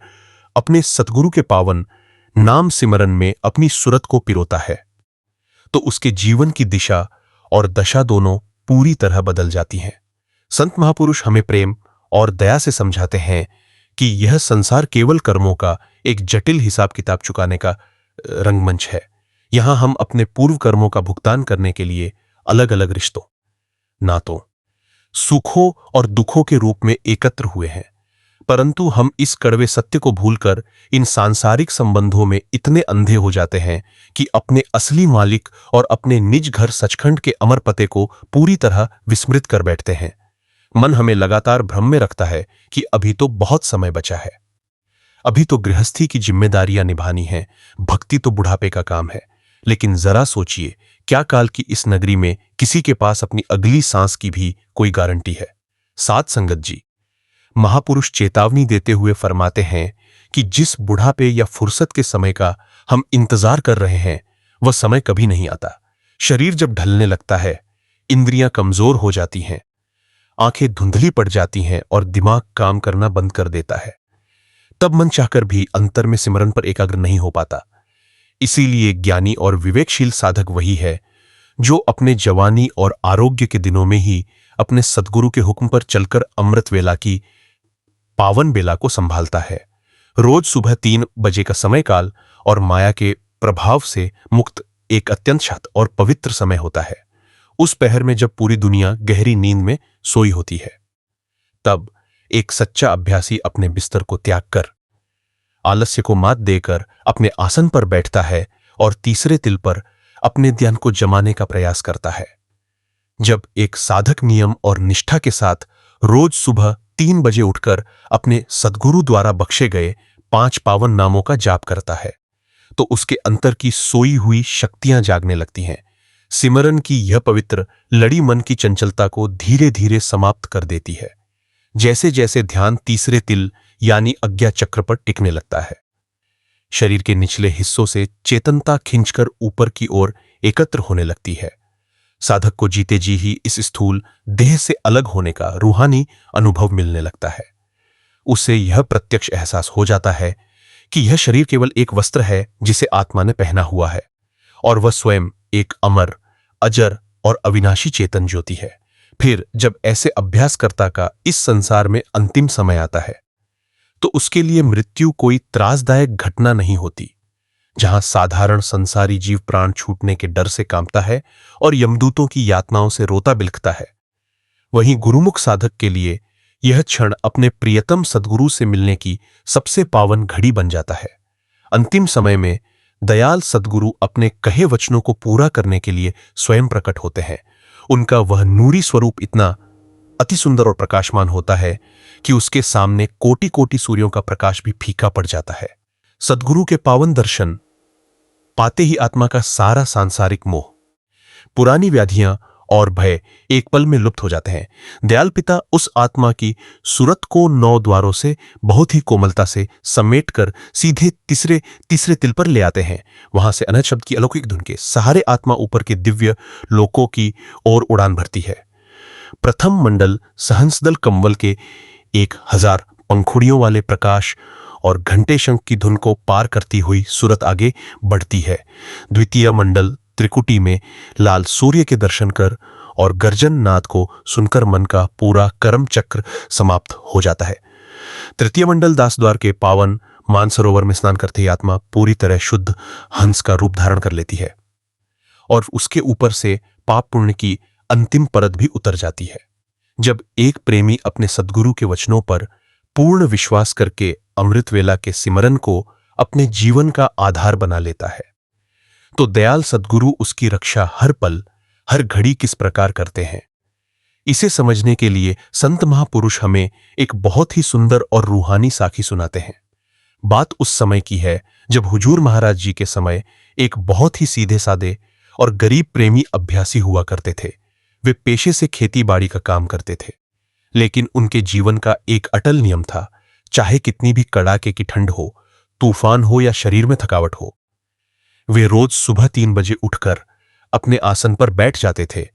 अपने सद्गुरु के पावन नाम सिमरन में अपनी सुरत को पिरोता है तो उसके जीवन की दिशा और दशा दोनों पूरी तरह बदल जाती हैं। संत महापुरुष हमें प्रेम और दया से समझाते हैं कि यह संसार केवल कर्मों का एक जटिल हिसाब किताब चुकाने का रंगमंच है। यहां हम अपने पूर्व कर्मों का भुगतान करने के लिए अलग अलग रिश्तों, नातों, सुखों और दुखों के रूप में एकत्र हुए हैं, परंतु हम इस कड़वे सत्य को भूलकर इन सांसारिक संबंधों में इतने अंधे हो जाते हैं कि अपने असली मालिक और अपने निज घर सचखंड के अमर पते को पूरी तरह विस्मृत कर बैठते हैं। मन हमें लगातार भ्रम में रखता है कि अभी तो बहुत समय बचा है, अभी तो गृहस्थी की जिम्मेदारियां निभानी है, भक्ति तो बुढ़ापे का काम है। लेकिन जरा सोचिए, क्या काल की इस नगरी में किसी के पास अपनी अगली सांस की भी कोई गारंटी है? साध संगत जी, महापुरुष चेतावनी देते हुए फरमाते हैं कि जिस बुढ़ापे या फुर्सत के समय का हम इंतजार कर रहे हैं वह समय कभी नहीं आता। शरीर जब ढलने लगता है, इंद्रियां कमजोर हो जाती हैं, आंखें धुंधली पड़ जाती हैं और दिमाग काम करना बंद कर देता है, तब मन चाहकर भी अंतर में सिमरन पर एकाग्र नहीं हो पाता। इसीलिए ज्ञानी और विवेकशील साधक वही है जो अपने जवानी और आरोग्य के दिनों में ही अपने सद्गुरु के हुक्म पर चलकर अमृत वेला की पावन बेला को संभालता है। रोज सुबह 3 बजे का समय काल और माया के प्रभाव से मुक्त एक अत्यंत शांत और पवित्र समय होता है। उस पहर में जब पूरी दुनिया गहरी नींद में सोई होती है, तब एक सच्चा अभ्यासी अपने बिस्तर को त्याग कर, आलस्य को मात देकर अपने आसन पर बैठता है और तीसरे तिल पर अपने ध्यान को जमाने का प्रयास करता है। जब एक साधक नियम और निष्ठा के साथ रोज सुबह 3 बजे उठकर अपने सद्गुरु द्वारा बख्शे गए 5 पावन नामों का जाप करता है तो उसके अंतर की सोई हुई शक्तियां जागने लगती हैं। सिमरन की यह पवित्र लड़ी मन की चंचलता को धीरे धीरे समाप्त कर देती है। जैसे जैसे ध्यान तीसरे तिल यानी अज्ञा चक्र पर टिकने लगता है, शरीर के निचले हिस्सों से चेतनता खिंचकर ऊपर की ओर एकत्र होने लगती है। साधक को जीते जी ही इस स्थूल देह से अलग होने का रूहानी अनुभव मिलने लगता है। उसे यह प्रत्यक्ष एहसास हो जाता है कि यह शरीर केवल एक वस्त्र है जिसे आत्मा ने पहना हुआ है और वह स्वयं एक अमर, अजर और अविनाशी चेतन ज्योति है। फिर जब ऐसे अभ्यासकर्ता का इस संसार में अंतिम समय आता है तो उसके लिए मृत्यु कोई त्रासदायक घटना नहीं होती। जहां साधारण संसारी जीव प्राण छूटने के डर से कांपता है और यमदूतों की यातनाओं से रोता बिलखता है, वहीं गुरुमुख साधक के लिए यह क्षण अपने प्रियतम सद्गुरु से मिलने की सबसे पावन घड़ी बन जाता है। अंतिम समय में दयाल सद्गुरु अपने कहे वचनों को पूरा करने के लिए स्वयं प्रकट होते हैं। उनका वह नूरी स्वरूप इतना अति सुंदर और प्रकाशमान होता है कि उसके सामने कोटि कोटि सूर्यों का प्रकाश भी फीका पड़ जाता है। सद्गुरु के पावन दर्शन पाते ही आत्मा का सारा सांसारिक मोह, पुरानी व्याधियां और भय एक पल में लुप्त हो जाते हैं। दयाल पिता उस आत्मा की सूरत को 9 द्वारों से बहुत ही कोमलता से समेटकर सीधे तीसरे तिल पर ले आते हैं। वहां से अनहद शब्द की अलौकिक धुन के सहारे आत्मा ऊपर के दिव्य लोकों की ओर उड़ान भरती है। प्रथम मंडल सहंसदल कंवल के 1000 पंखुड़ियों वाले प्रकाश और घंटे शंख की धुन को पार करती हुई सूरत आगे बढ़ती है। द्वितीय मंडल त्रिकुटी में लाल सूर्य के दर्शन कर और गर्जन नाद को सुनकर मन का पूरा कर्म चक्र समाप्त हो जाता है। तृतीय मंडल दासद्वार के पावन मानसरोवर में स्नान करते ही आत्मा पूरी तरह शुद्ध हंस का रूप धारण कर लेती है और उसके ऊपर से पाप पुण्य की अंतिम परत भी उतर जाती है। जब एक प्रेमी अपने सद्गुरु के वचनों पर पूर्ण विश्वास करके अमृत वेला के सिमरन को अपने जीवन का आधार बना लेता है, तो दयाल सद्गुरु उसकी रक्षा हर पल हर घड़ी किस प्रकार करते हैं, इसे समझने के लिए संत महापुरुष हमें एक बहुत ही सुंदर और रूहानी साखी सुनाते हैं। बात उस समय की है जब हुजूर महाराज जी के समय एक बहुत ही सीधे साधे और गरीब प्रेमी अभ्यासी हुआ करते थे। वे पेशे से खेती बाड़ी का काम करते थे, लेकिन उनके जीवन का एक अटल नियम था, चाहे कितनी भी कड़ाके की ठंड हो, तूफान हो या शरीर में थकावट हो, वे रोज सुबह 3 बजे उठकर अपने आसन पर बैठ जाते थे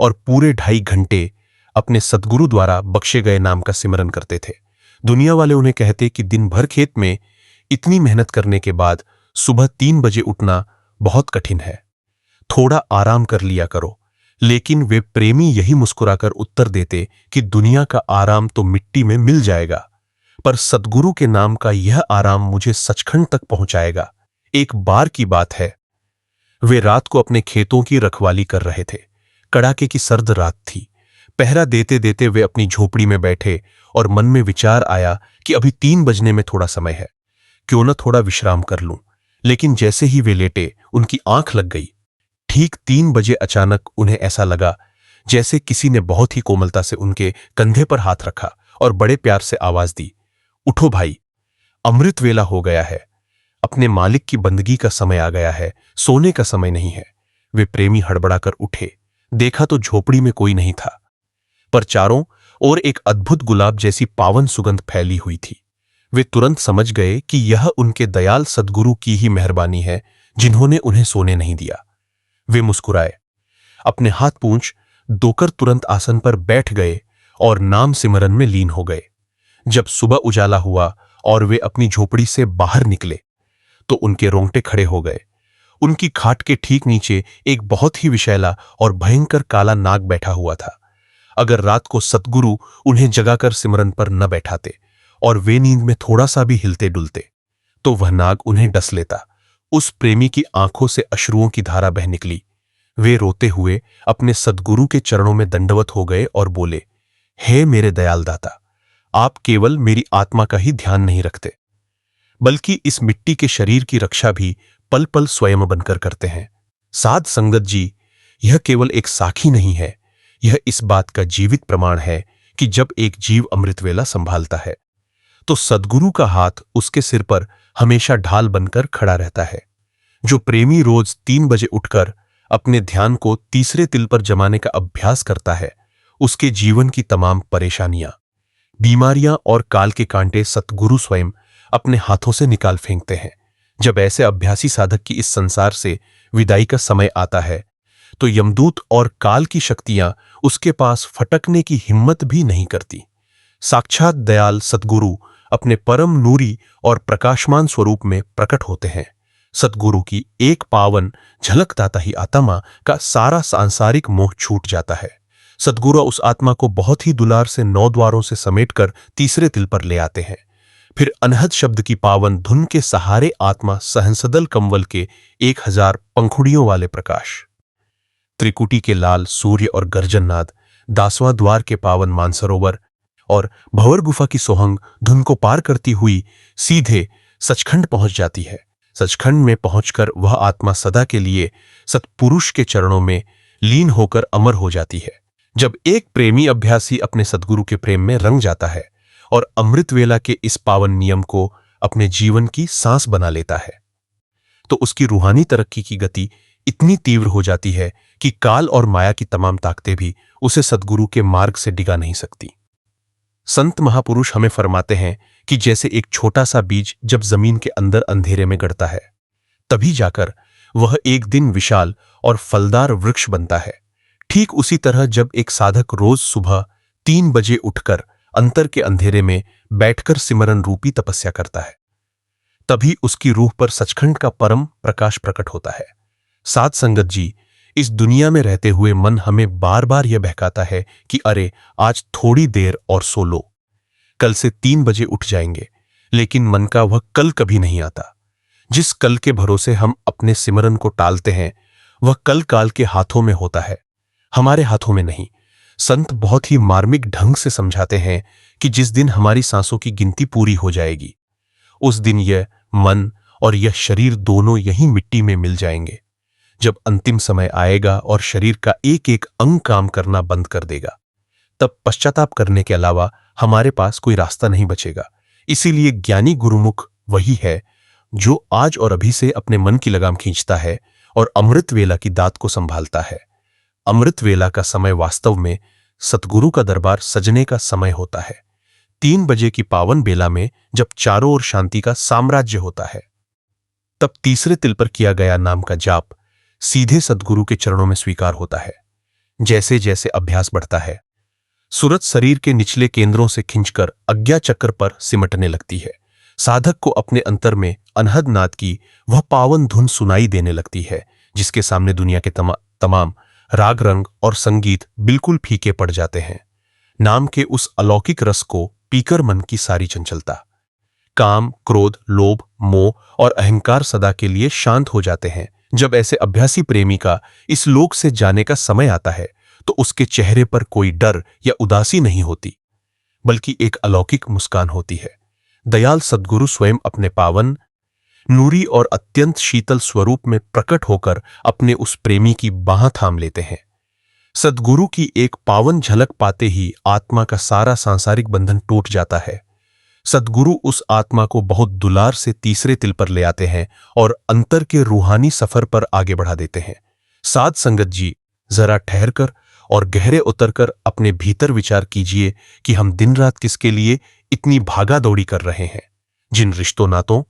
और पूरे 2.5 घंटे अपने सद्गुरु द्वारा बख्शे गए नाम का सिमरन करते थे। दुनिया वाले उन्हें कहते कि दिन भर खेत में इतनी मेहनत करने के बाद सुबह 3 बजे उठना बहुत कठिन है, थोड़ा आराम कर लिया करो। लेकिन वे प्रेमी यही मुस्कुराकर उत्तर देते कि दुनिया का आराम तो मिट्टी में मिल जाएगा, पर सद्गुरु के नाम का यह आराम मुझे सचखंड तक पहुंचाएगा। एक बार की बात है, वे रात को अपने खेतों की रखवाली कर रहे थे। कड़ाके की सर्द रात थी। पहरा देते देते वे अपनी झोपड़ी में बैठे और मन में विचार आया कि अभी 3 बजने में थोड़ा समय है, क्यों न थोड़ा विश्राम कर लूं। लेकिन जैसे ही वे लेटे, उनकी आंख लग गई। ठीक 3 बजे अचानक उन्हें ऐसा लगा जैसे किसी ने बहुत ही कोमलता से उनके कंधे पर हाथ रखा और बड़े प्यार से आवाज दी, उठो भाई, अमृत वेला हो गया है, अपने मालिक की बंदगी का समय आ गया है, सोने का समय नहीं है। वे प्रेमी हड़बड़ाकर उठे, देखा तो झोपड़ी में कोई नहीं था, पर चारों ओर एक अद्भुत गुलाब जैसी पावन सुगंध फैली हुई थी। वे तुरंत समझ गए कि यह उनके दयाल सद्गुरु की ही मेहरबानी है, जिन्होंने उन्हें सोने नहीं दिया। वे मुस्कुराए, अपने हाथ पूंछ धोकर तुरंत आसन पर बैठ गए और नाम सिमरन में लीन हो गए। जब सुबह उजाला हुआ और वे अपनी झोपड़ी से बाहर निकले, तो उनके रोंगटे खड़े हो गए। उनकी खाट के ठीक नीचे एक बहुत ही विशैला और भयंकर काला नाग बैठा हुआ था। अगर रात को सद्गुरु उन्हें जगाकर सिमरन पर न बैठाते और वे नींद में थोड़ा सा भी हिलते डुलते, तो वह नाग उन्हें डस लेता। उस प्रेमी की आंखों से अश्रुओं की धारा बह निकली। वे रोते हुए अपने सद्गुरु के चरणों में दंडवत हो गए और बोले, हे मेरे दयाल दाता, आप केवल मेरी आत्मा का ही ध्यान नहीं रखते, बल्कि इस मिट्टी के शरीर की रक्षा भी पल पल स्वयं बनकर करते हैं। साध संगत जी, यह केवल एक साखी नहीं है, यह इस बात का जीवित प्रमाण है कि जब एक जीव अमृत वेला संभालता है, तो सद्गुरु का हाथ उसके सिर पर हमेशा ढाल बनकर खड़ा रहता है। जो प्रेमी रोज 3 बजे उठकर अपने ध्यान को तीसरे तिल पर जमाने का अभ्यास करता है, उसके जीवन की तमाम परेशानियां, बीमारियां और काल के कांटे सद्गुरु स्वयं अपने हाथों से निकाल फेंकते हैं। जब ऐसे अभ्यासी साधक की इस संसार से विदाई का समय आता है, तो यमदूत और काल की शक्तियां उसके पास फटकने की हिम्मत भी नहीं करती। साक्षात दयाल सद्गुरु अपने परम नूरी और प्रकाशमान स्वरूप में प्रकट होते हैं। सद्गुरु की एक पावन झलक दाता ही आत्मा का सारा सांसारिक मोह छूट जाता है। सद्गुरु उस आत्मा को बहुत ही दुलार से 9 द्वारों से समेटकर तीसरे तिल पर ले आते हैं। फिर अनहद शब्द की पावन धुन के सहारे आत्मा सहंसदल कंवल के 1000 पंखुड़ियों वाले प्रकाश, त्रिकुटी के लाल सूर्य और गर्जननाद, दासवां द्वार के पावन मानसरोवर और भंवर गुफा की सोहंग धुन को पार करती हुई सीधे सचखंड पहुंच जाती है। सचखंड में पहुंचकर वह आत्मा सदा के लिए सत्पुरुष के चरणों में लीन होकर अमर हो जाती है। जब एक प्रेमी अभ्यासी अपने सद्गुरु के प्रेम में रंग जाता है और अमृत वेला के इस पावन नियम को अपने जीवन की सांस बना लेता है, तो उसकी रूहानी तरक्की की गति इतनी तीव्र हो जाती है कि काल और माया की तमाम ताकतें भी उसे सद्गुरु के मार्ग से डिगा नहीं सकती। संत महापुरुष हमें फरमाते हैं कि जैसे एक छोटा सा बीज जब जमीन के अंदर अंधेरे में गड़ता है, तभी जाकर वह एक दिन विशाल और फलदार वृक्ष बनता है। ठीक उसी तरह जब एक साधक रोज सुबह 3 बजे उठकर अंतर के अंधेरे में बैठकर सिमरन रूपी तपस्या करता है, तभी उसकी रूह पर सचखंड का परम प्रकाश प्रकट होता है। साध संगत जी, इस दुनिया में रहते हुए मन हमें बार बार यह बहकाता है कि अरे आज थोड़ी देर और सो लो, कल से 3 बजे उठ जाएंगे, लेकिन मन का वह कल कभी नहीं आता। जिस कल के भरोसे हम अपने सिमरन को टालते हैं वह कल काल के हाथों में होता है, हमारे हाथों में नहीं। संत बहुत ही मार्मिक ढंग से समझाते हैं कि जिस दिन हमारी सांसों की गिनती पूरी हो जाएगी उस दिन यह मन और यह शरीर दोनों यहीं मिट्टी में मिल जाएंगे। जब अंतिम समय आएगा और शरीर का एक एक अंग काम करना बंद कर देगा, तब पश्चाताप करने के अलावा हमारे पास कोई रास्ता नहीं बचेगा। इसीलिए ज्ञानी गुरुमुख वही है जो आज और अभी से अपने मन की लगाम खींचता है और अमृत वेला की दात को संभालता है। अमृत वेला का समय वास्तव में सतगुरु का दरबार सजने का समय होता है। 3 बजे की पावन बेला में जब चारों ओर शांति का साम्राज्य होता है, तब तीसरे तिल पर किया गया नाम का जाप सीधे सद्गुरु के चरणों में स्वीकार होता है। जैसे जैसे अभ्यास बढ़ता है, सूरत शरीर के निचले केंद्रों से खिंचकर अज्ञा चक्र पर सिमटने लगती है। साधक को अपने अंतर में अनहद नाद की वह पावन धुन सुनाई देने लगती है जिसके सामने दुनिया के तमाम राग रंग और संगीत बिल्कुल फीके पड़ जाते हैं। नाम के उस अलौकिक रस को पीकर मन की सारी चंचलता, काम, क्रोध, लोभ, मोह और अहंकार सदा के लिए शांत हो जाते हैं। जब ऐसे अभ्यासी प्रेमी का इस लोक से जाने का समय आता है तो उसके चेहरे पर कोई डर या उदासी नहीं होती, बल्कि एक अलौकिक मुस्कान होती है। दयाल सद्गुरु स्वयं अपने पावन, नूरी और अत्यंत शीतल स्वरूप में प्रकट होकर अपने उस प्रेमी की बाह थाम लेते हैं। सद्गुरु की एक पावन झलक पाते ही आत्मा का सारा सांसारिक बंधन टूट जाता है। सद्गुरु उस आत्मा को बहुत दुलार से तीसरे तिल पर ले आते हैं और अंतर के रूहानी सफर पर आगे बढ़ा देते हैं। साध संगत जी, जरा ठहरकर और गहरे उतरकर अपने भीतर विचार कीजिए कि हम दिन रात किसके लिए इतनी भागा दौड़ी कर रहे हैं। जिन रिश्तों नातों,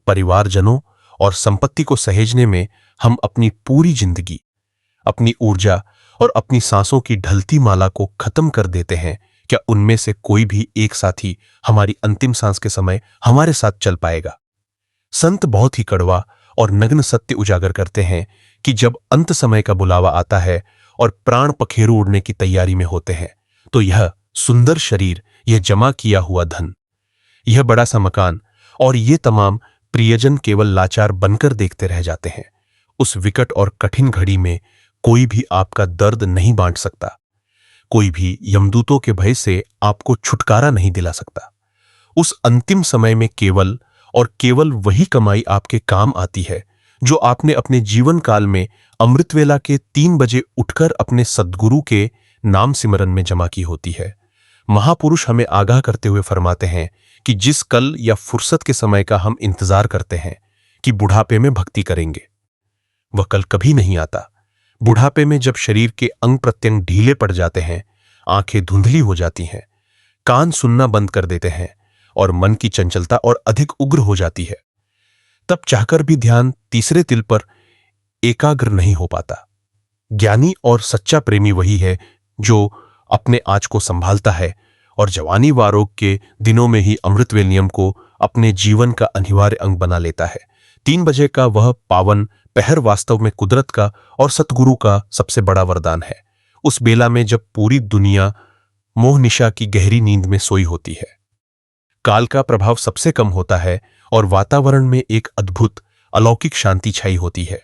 परिवारजनों और संपत्ति को सहेजने में हम अपनी पूरी जिंदगी, अपनी ऊर्जा और अपनी सांसों की ढलती माला को खत्म कर देते हैं, क्या उनमें से कोई भी एक साथी हमारी अंतिम सांस के समय हमारे साथ चल पाएगा? संत बहुत ही कड़वा और नग्न सत्य उजागर करते हैं कि जब अंत समय का बुलावा आता है और प्राण पखेरु उड़ने की तैयारी में होते हैं, तो यह सुंदर शरीर, यह जमा किया हुआ धन, यह बड़ा सा मकान और ये तमाम प्रियजन केवल लाचार बनकर देखते रह जाते हैं। उस विकट और कठिन घड़ी में कोई भी आपका दर्द नहीं बांट सकता, कोई भी यमदूतों के भय से आपको छुटकारा नहीं दिला सकता। उस अंतिम समय में केवल और केवल वही कमाई आपके काम आती है जो आपने अपने जीवन काल में अमृतवेला के 3 बजे उठकर अपने सद्गुरु के नाम सिमरन में जमा की होती है। महापुरुष हमें आगाह करते हुए फरमाते हैं कि जिस कल या फुर्सत के समय का हम इंतजार करते हैं कि बुढ़ापे में भक्ति करेंगे, वह कल कभी नहीं आता। बुढ़ापे में जब शरीर के अंग प्रत्यंग ढीले पड़ जाते हैं, आंखें धुंधली हो जाती हैं, कान सुनना बंद कर देते हैं और मन की चंचलता और अधिक उग्र हो जाती है, तब चाहकर भी ध्यान तीसरे तिल पर एकाग्र नहीं हो पाता। ज्ञानी और सच्चा प्रेमी वही है जो अपने आज को संभालता है और जवानी व आरोग्य के दिनों में ही अमृतवेल नियम को अपने जीवन का अनिवार्य अंग बना लेता है। 3 बजे का वह पावन पहर वास्तव में कुदरत का और सतगुरु का सबसे बड़ा वरदान है। उस बेला में जब पूरी दुनिया मोहनिशा की गहरी नींद में सोई होती है, काल का प्रभाव सबसे कम होता है और वातावरण में एक अद्भुत अलौकिक शांति छाई होती है।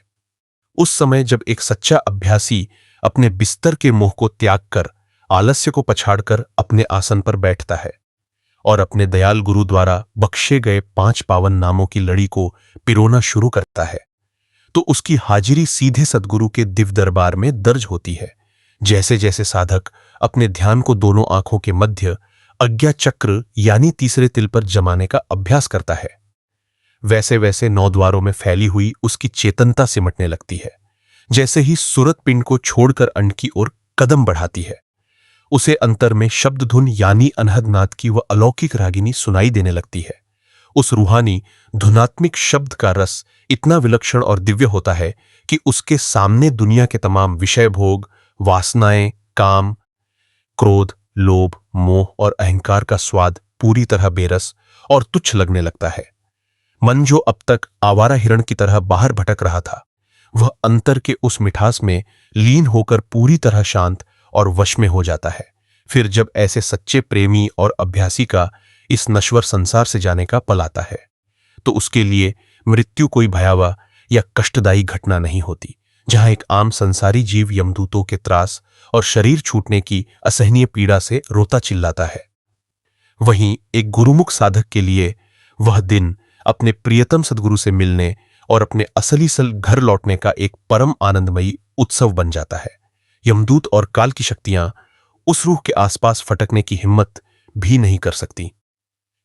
उस समय जब एक सच्चा अभ्यासी अपने बिस्तर के मोह को त्याग कर, आलस्य को पछाड़कर अपने आसन पर बैठता है और अपने दयाल गुरु द्वारा बख्शे गए 5 पावन नामों की लड़ी को पिरोना शुरू करता है, तो उसकी हाजिरी सीधे सद्गुरु के दिव्य दरबार में दर्ज होती है। जैसे जैसे साधक अपने ध्यान को दोनों आंखों के मध्य अज्ञा चक्र यानी तीसरे तिल पर जमाने का अभ्यास करता है, वैसे वैसे 9 द्वारों में फैली हुई उसकी चेतनता सिमटने लगती है। जैसे ही सूरत पिंड को छोड़कर अंड की ओर कदम बढ़ाती है, उसे अंतर में शब्द धुन यानी अनहद नाद की वह अलौकिक रागिनी सुनाई देने लगती है। उस रूहानी धुनात्मिक शब्द का रस इतना विलक्षण और दिव्य होता है कि उसके सामने दुनिया के तमाम विषय भोग, वासनाएं, काम, क्रोध, लोभ, मोह और अहंकार का स्वाद पूरी तरह बेरस और तुच्छ लगने लगता है। मन जो अब तक आवारा हिरण की तरह बाहर भटक रहा था, वह अंतर के उस मिठास में लीन होकर पूरी तरह शांत और वश में हो जाता है। फिर जब ऐसे सच्चे प्रेमी और अभ्यासी का इस नश्वर संसार से जाने का पल आता है, तो उसके लिए मृत्यु कोई भयावह या कष्टदायी घटना नहीं होती, जहां एक आम संसारी जीव यमदूतों के त्रास और शरीर छूटने की असहनीय पीड़ा से रोता चिल्लाता है। वहीं एक गुरुमुख साधक के लिए वह दिन अपने प्रियतम सद्गुरु से मिलने और अपने असली सल घर लौटने का एक परम आनंदमयी उत्सव बन जाता है। यमदूत और काल की शक्तियां उस रूह के आसपास फटकने की हिम्मत भी नहीं कर सकती,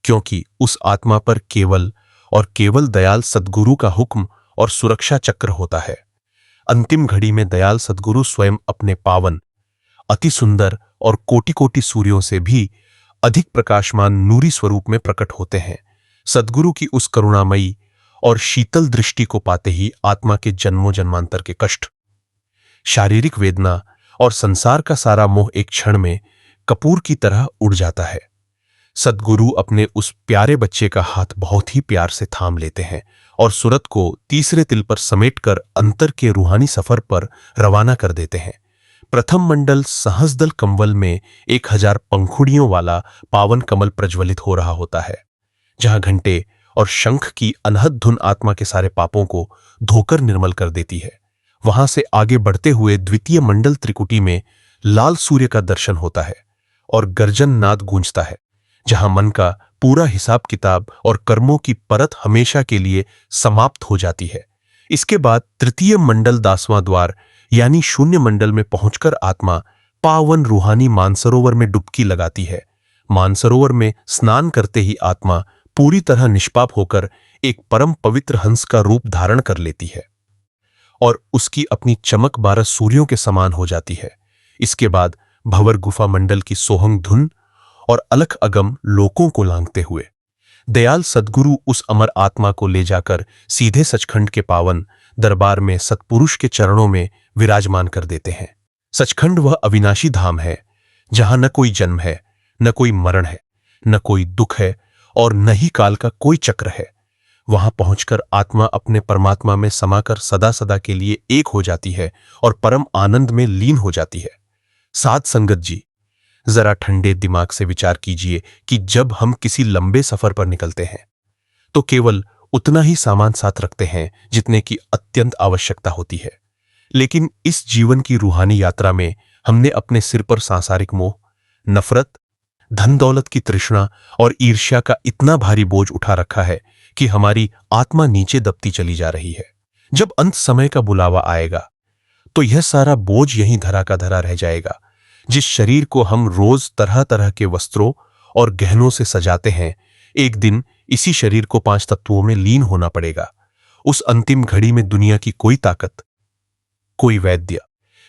क्योंकि उस आत्मा पर केवल और केवल दयाल सद्गुरु का हुक्म और सुरक्षा चक्र होता है। अंतिम घड़ी में दयाल सद्गुरु स्वयं अपने पावन, अति सुंदर और कोटि कोटि सूर्यों से भी अधिक प्रकाशमान नूरी स्वरूप में प्रकट होते हैं। सद्गुरु की उस करुणामयी और शीतल दृष्टि को पाते ही आत्मा के जन्मों जन्मांतर के कष्ट, शारीरिक वेदना और संसार का सारा मोह एक क्षण में कपूर की तरह उड़ जाता है। सद्गुरु अपने उस प्यारे बच्चे का हाथ बहुत ही प्यार से थाम लेते हैं और सूरत को तीसरे तिल पर समेटकर अंतर के रूहानी सफर पर रवाना कर देते हैं। प्रथम मंडल सहस्दल कंवल में 1000 पंखुड़ियों वाला पावन कमल प्रज्वलित हो रहा होता है, जहां घंटे और शंख की अनहद धुन आत्मा के सारे पापों को धोकर निर्मल कर देती है। वहां से आगे बढ़ते हुए द्वितीय मंडल त्रिकुटी में लाल सूर्य का दर्शन होता है और गर्जन नाद गूंजता है, जहां मन का पूरा हिसाब किताब और कर्मों की परत हमेशा के लिए समाप्त हो जाती है। इसके बाद तृतीय मंडल 10वां द्वार यानी शून्य मंडल में पहुंचकर आत्मा पावन रूहानी मानसरोवर में डुबकी लगाती है। मानसरोवर में स्नान करते ही आत्मा पूरी तरह निष्पाप होकर एक परम पवित्र हंस का रूप धारण कर लेती है और उसकी अपनी चमक 12 सूर्यों के समान हो जाती है। इसके बाद भंवर गुफा मंडल की सोहंग धुन और अलख अगम लोकों को लांघते हुए दयाल सद्गुरु उस अमर आत्मा को ले जाकर सीधे सचखंड के पावन दरबार में सत्पुरुष के चरणों में विराजमान कर देते हैं। सचखंड वह अविनाशी धाम है जहां न कोई जन्म है, न कोई मरण है, न कोई दुख है और न ही काल का कोई चक्र है। वहां पहुंचकर आत्मा अपने परमात्मा में समाकर सदा सदा के लिए एक हो जाती है और परम आनंद में लीन हो जाती है। साध संगत जी, जरा ठंडे दिमाग से विचार कीजिए कि जब हम किसी लंबे सफर पर निकलते हैं तो केवल उतना ही सामान साथ रखते हैं जितने की अत्यंत आवश्यकता होती है, लेकिन इस जीवन की रूहानी यात्रा में हमने अपने सिर पर सांसारिक मोह, नफरत, धन दौलत की तृष्णा और ईर्ष्या का इतना भारी बोझ उठा रखा है कि हमारी आत्मा नीचे दबती चली जा रही है। जब अंत समय का बुलावा आएगा तो यह सारा बोझ यहीं धरा का धरा रह जाएगा। जिस शरीर को हम रोज तरह तरह के वस्त्रों और गहनों से सजाते हैं, एक दिन इसी शरीर को 5 तत्वों में लीन होना पड़ेगा। उस अंतिम घड़ी में दुनिया की कोई ताकत, कोई वैद्य,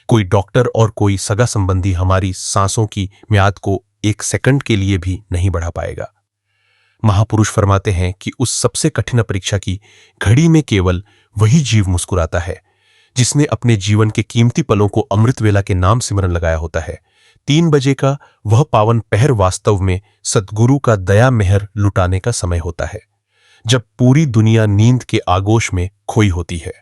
कोई डॉक्टर और कोई सगा संबंधी हमारी सांसों की म्याद को 1 सेकंड के लिए भी नहीं बढ़ा पाएगा। महापुरुष फरमाते हैं कि उस सबसे कठिन परीक्षा की घड़ी में केवल वही जीव मुस्कुराता है जिसने अपने जीवन के कीमती पलों को अमृत वेला के नाम सिमरन लगाया होता है। 3 बजे का वह पावन पहर वास्तव में सद्गुरु का दया मेहर लुटाने का समय होता है, जब पूरी दुनिया नींद के आगोश में खोई होती है।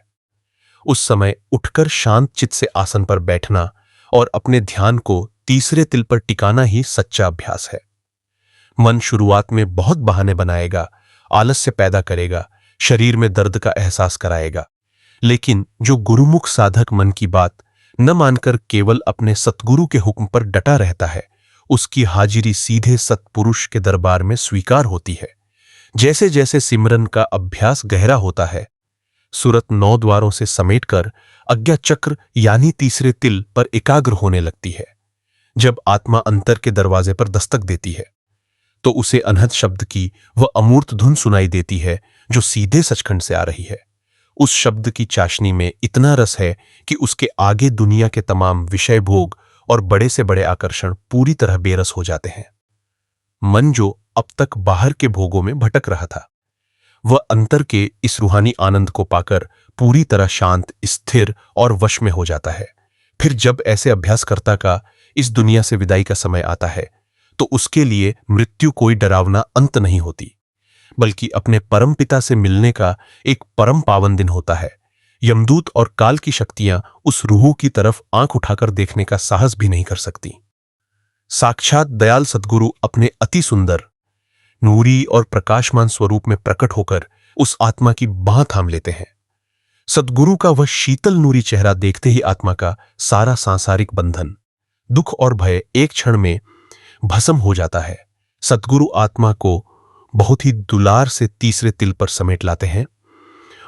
उस समय उठकर शांत चित्त से आसन पर बैठना और अपने ध्यान को तीसरे तिल पर टिकाना ही सच्चा अभ्यास है। मन शुरुआत में बहुत बहाने बनाएगा, आलस्य पैदा करेगा, शरीर में दर्द का एहसास कराएगा, लेकिन जो गुरुमुख साधक मन की बात न मानकर केवल अपने सतगुरु के हुक्म पर डटा रहता है, उसकी हाजिरी सीधे सत्पुरुष के दरबार में स्वीकार होती है। जैसे जैसे सिमरन का अभ्यास गहरा होता है, सूरत 9 द्वारों से समेटकर अज्ञा चक्र यानी तीसरे तिल पर एकाग्र होने लगती है। जब आत्मा अंतर के दरवाजे पर दस्तक देती है तो उसे अनहद शब्द की वह अमूर्त धुन सुनाई देती है जो सीधे सचखंड से आ रही है। उस शब्द की चाशनी में इतना रस है कि उसके आगे दुनिया के तमाम विषय भोग और बड़े से बड़े आकर्षण पूरी तरह बेरस हो जाते हैं। मन जो अब तक बाहर के भोगों में भटक रहा था, वह अंतर के इस रूहानी आनंद को पाकर पूरी तरह शांत, स्थिर और वश में हो जाता है। फिर जब ऐसे अभ्यासकर्ता का इस दुनिया से विदाई का समय आता है तो उसके लिए मृत्यु कोई डरावना अंत नहीं होती, बल्कि अपने परम पिता से मिलने का एक परम पावन दिन होता है, यमदूत और काल की शक्तियां उस रूह की तरफ आंख उठाकर देखने का साहस भी नहीं कर सकती। साक्षात दयाल सद्गुरु अपने अति सुंदर, नूरी और प्रकाशमान स्वरूप में प्रकट होकर उस आत्मा की बांह थाम लेते हैं। सद्गुरु का वह शीतल नूरी चेहरा देखते ही आत्मा का सारा सांसारिक बंधन, दुख और भय एक क्षण में भस्म हो जाता है। सद्गुरु आत्मा को बहुत ही दुलार से तीसरे तिल पर समेट लाते हैं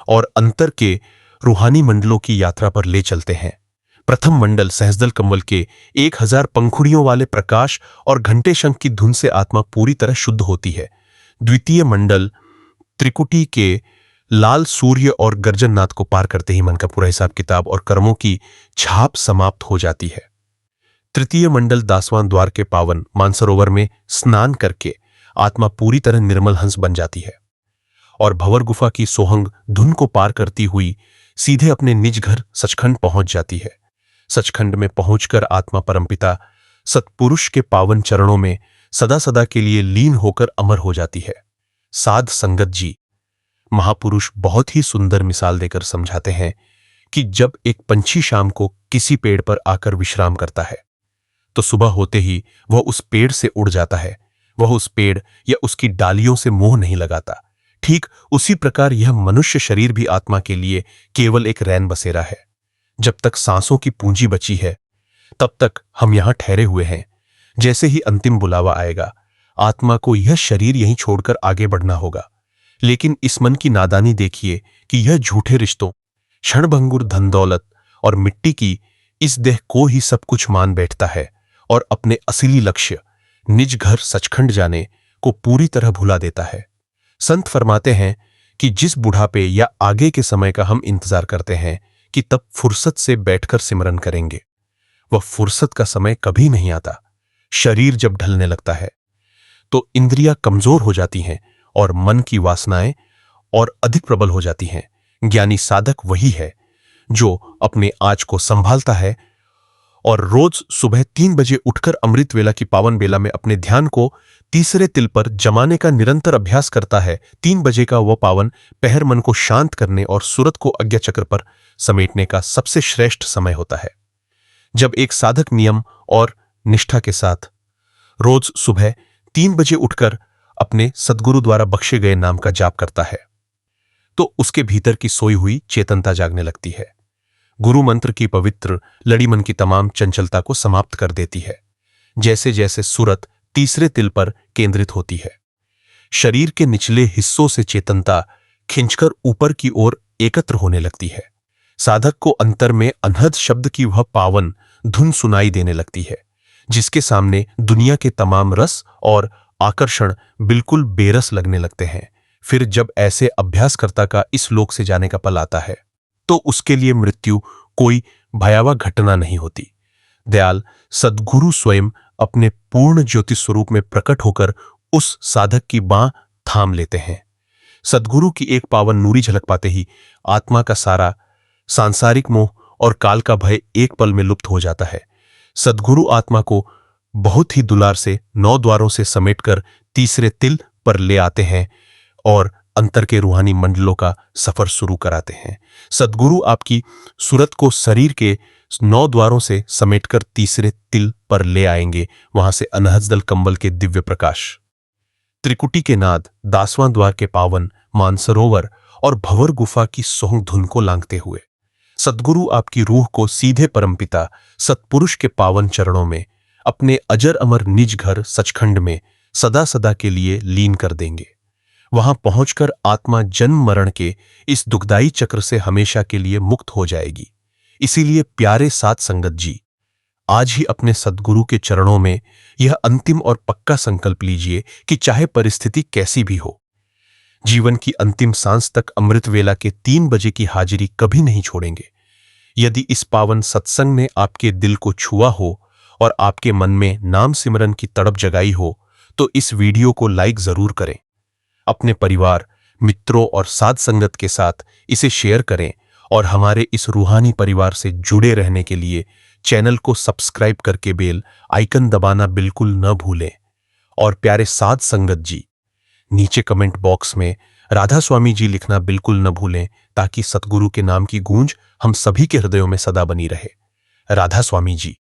और अंतर के रूहानी मंडलों की यात्रा पर ले चलते हैं। प्रथम मंडल सहस्दल कमल के 1000 पंखुड़ियों वाले प्रकाश और घंटे शंख की धुन से आत्मा पूरी तरह शुद्ध होती है। द्वितीय मंडल त्रिकुटी के लाल सूर्य और गर्जननाथ को पार करते ही मन का पूरा हिसाब किताब और कर्मों की छाप समाप्त हो जाती है। तृतीय मंडल दासवान द्वार के पावन मानसरोवर में स्नान करके आत्मा पूरी तरह निर्मल हंस बन जाती है और भंवर गुफा की सोहंग धुन को पार करती हुई सीधे अपने निज घर सचखंड पहुंच जाती है। सचखंड में पहुंचकर आत्मा परमपिता सतपुरुष के पावन चरणों में सदा सदा के लिए लीन होकर अमर हो जाती है। साध संगत जी, महापुरुष बहुत ही सुंदर मिसाल देकर समझाते हैं कि जब एक पंछी शाम को किसी पेड़ पर आकर विश्राम करता है तो सुबह होते ही वह उस पेड़ से उड़ जाता है। वह उस पेड़ या उसकी डालियों से मोह नहीं लगाता। ठीक उसी प्रकार यह मनुष्य शरीर भी आत्मा के लिए केवल एक रैन बसेरा है। जब तक सांसों की पूंजी बची है तब तक हम यहां ठहरे हुए हैं। जैसे ही अंतिम बुलावा आएगा आत्मा को यह शरीर यहीं छोड़कर आगे बढ़ना होगा। लेकिन इस मन की नादानी देखिए कि यह झूठे रिश्तों, क्षणभंगुर धन दौलत और मिट्टी की इस देह को ही सब कुछ मान बैठता है और अपने असली लक्ष्य निज घर सचखंड जाने को पूरी तरह भुला देता है। संत फरमाते हैं कि जिस बुढ़ापे या आगे के समय का हम इंतजार करते हैं कि तब फुर्सत से बैठकर सिमरन करेंगे, वह फुर्सत का समय कभी नहीं आता। शरीर जब ढलने लगता है तो इंद्रियां कमजोर हो जाती हैं और मन की वासनाएं और अधिक प्रबल हो जाती हैं। ज्ञानी साधक वही है जो अपने आज को संभालता है और रोज सुबह 3 बजे उठकर अमृत वेला की पावन बेला में अपने ध्यान को तीसरे तिल पर जमाने का निरंतर अभ्यास करता है। 3 बजे का वह पावन पहर मन को शांत करने और सूरत को आज्ञा चक्र पर समेटने का सबसे श्रेष्ठ समय होता है। जब एक साधक नियम और निष्ठा के साथ रोज सुबह 3 बजे उठकर अपने सद्गुरु द्वारा बख्शे गए नाम का जाप करता है तो उसके भीतर की सोई हुई चेतनता जागने लगती है। गुरु मंत्र की पवित्र लड़ी मन की तमाम चंचलता को समाप्त कर देती है। जैसे जैसे सूरत तीसरे तिल पर केंद्रित होती है, शरीर के निचले हिस्सों से चेतनता खिंचकर ऊपर की ओर एकत्र होने लगती है। साधक को अंतर में अनहद शब्द की वह पावन धुन सुनाई देने लगती है जिसके सामने दुनिया के तमाम रस और आकर्षण बिल्कुल बेरस लगने लगते हैं। फिर जब ऐसे अभ्यासकर्ता का इस लोक से जाने का पल आता है तो उसके लिए मृत्यु कोई भयावह घटना नहीं होती। दयाल सद्गुरु स्वयं अपने पूर्ण ज्योति स्वरूप में प्रकट होकर उस साधक की बांह थाम लेते हैं। सद्गुरु की एक पावन नूरी झलक पाते ही आत्मा का सारा सांसारिक मोह और काल का भय एक पल में लुप्त हो जाता है। सद्गुरु आत्मा को बहुत ही दुलार से 9 द्वारों से समेटकर तीसरे तिल पर ले आते हैं और अंतर के रूहानी मंडलों का सफर शुरू कराते हैं। सद्गुरु आपकी सूरत को शरीर के 9 द्वारों से समेटकर तीसरे तिल पर ले आएंगे। वहां से अनहद कंबल के दिव्य प्रकाश, त्रिकुटी के नाद, दासवां द्वार के पावन मानसरोवर और भंवर गुफा की सोहंग धुन को लांघते हुए सद्गुरु आपकी रूह को सीधे परमपिता सतपुरुष के पावन चरणों में अपने अजर अमर निज घर सचखंड में सदा सदा के लिए लीन कर देंगे। वहां पहुंचकर आत्मा जन्म मरण के इस दुखदाई चक्र से हमेशा के लिए मुक्त हो जाएगी। इसीलिए प्यारे साध संगत जी, आज ही अपने सद्गुरु के चरणों में यह अंतिम और पक्का संकल्प लीजिए कि चाहे परिस्थिति कैसी भी हो, जीवन की अंतिम सांस तक अमृत वेला के 3 बजे की हाजिरी कभी नहीं छोड़ेंगे। यदि इस पावन सत्संग ने आपके दिल को छुआ हो और आपके मन में नाम सिमरन की तड़प जगाई हो तो इस वीडियो को लाइक जरूर करें। अपने परिवार, मित्रों और साध संगत के साथ इसे शेयर करें और हमारे इस रूहानी परिवार से जुड़े रहने के लिए चैनल को सब्सक्राइब करके बेल आइकन दबाना बिल्कुल न भूलें। और प्यारे साध संगत जी, नीचे कमेंट बॉक्स में राधा स्वामी जी लिखना बिल्कुल न भूलें ताकि सतगुरु के नाम की गूंज हम सभी के हृदयों में सदा बनी रहे। राधा स्वामी जी।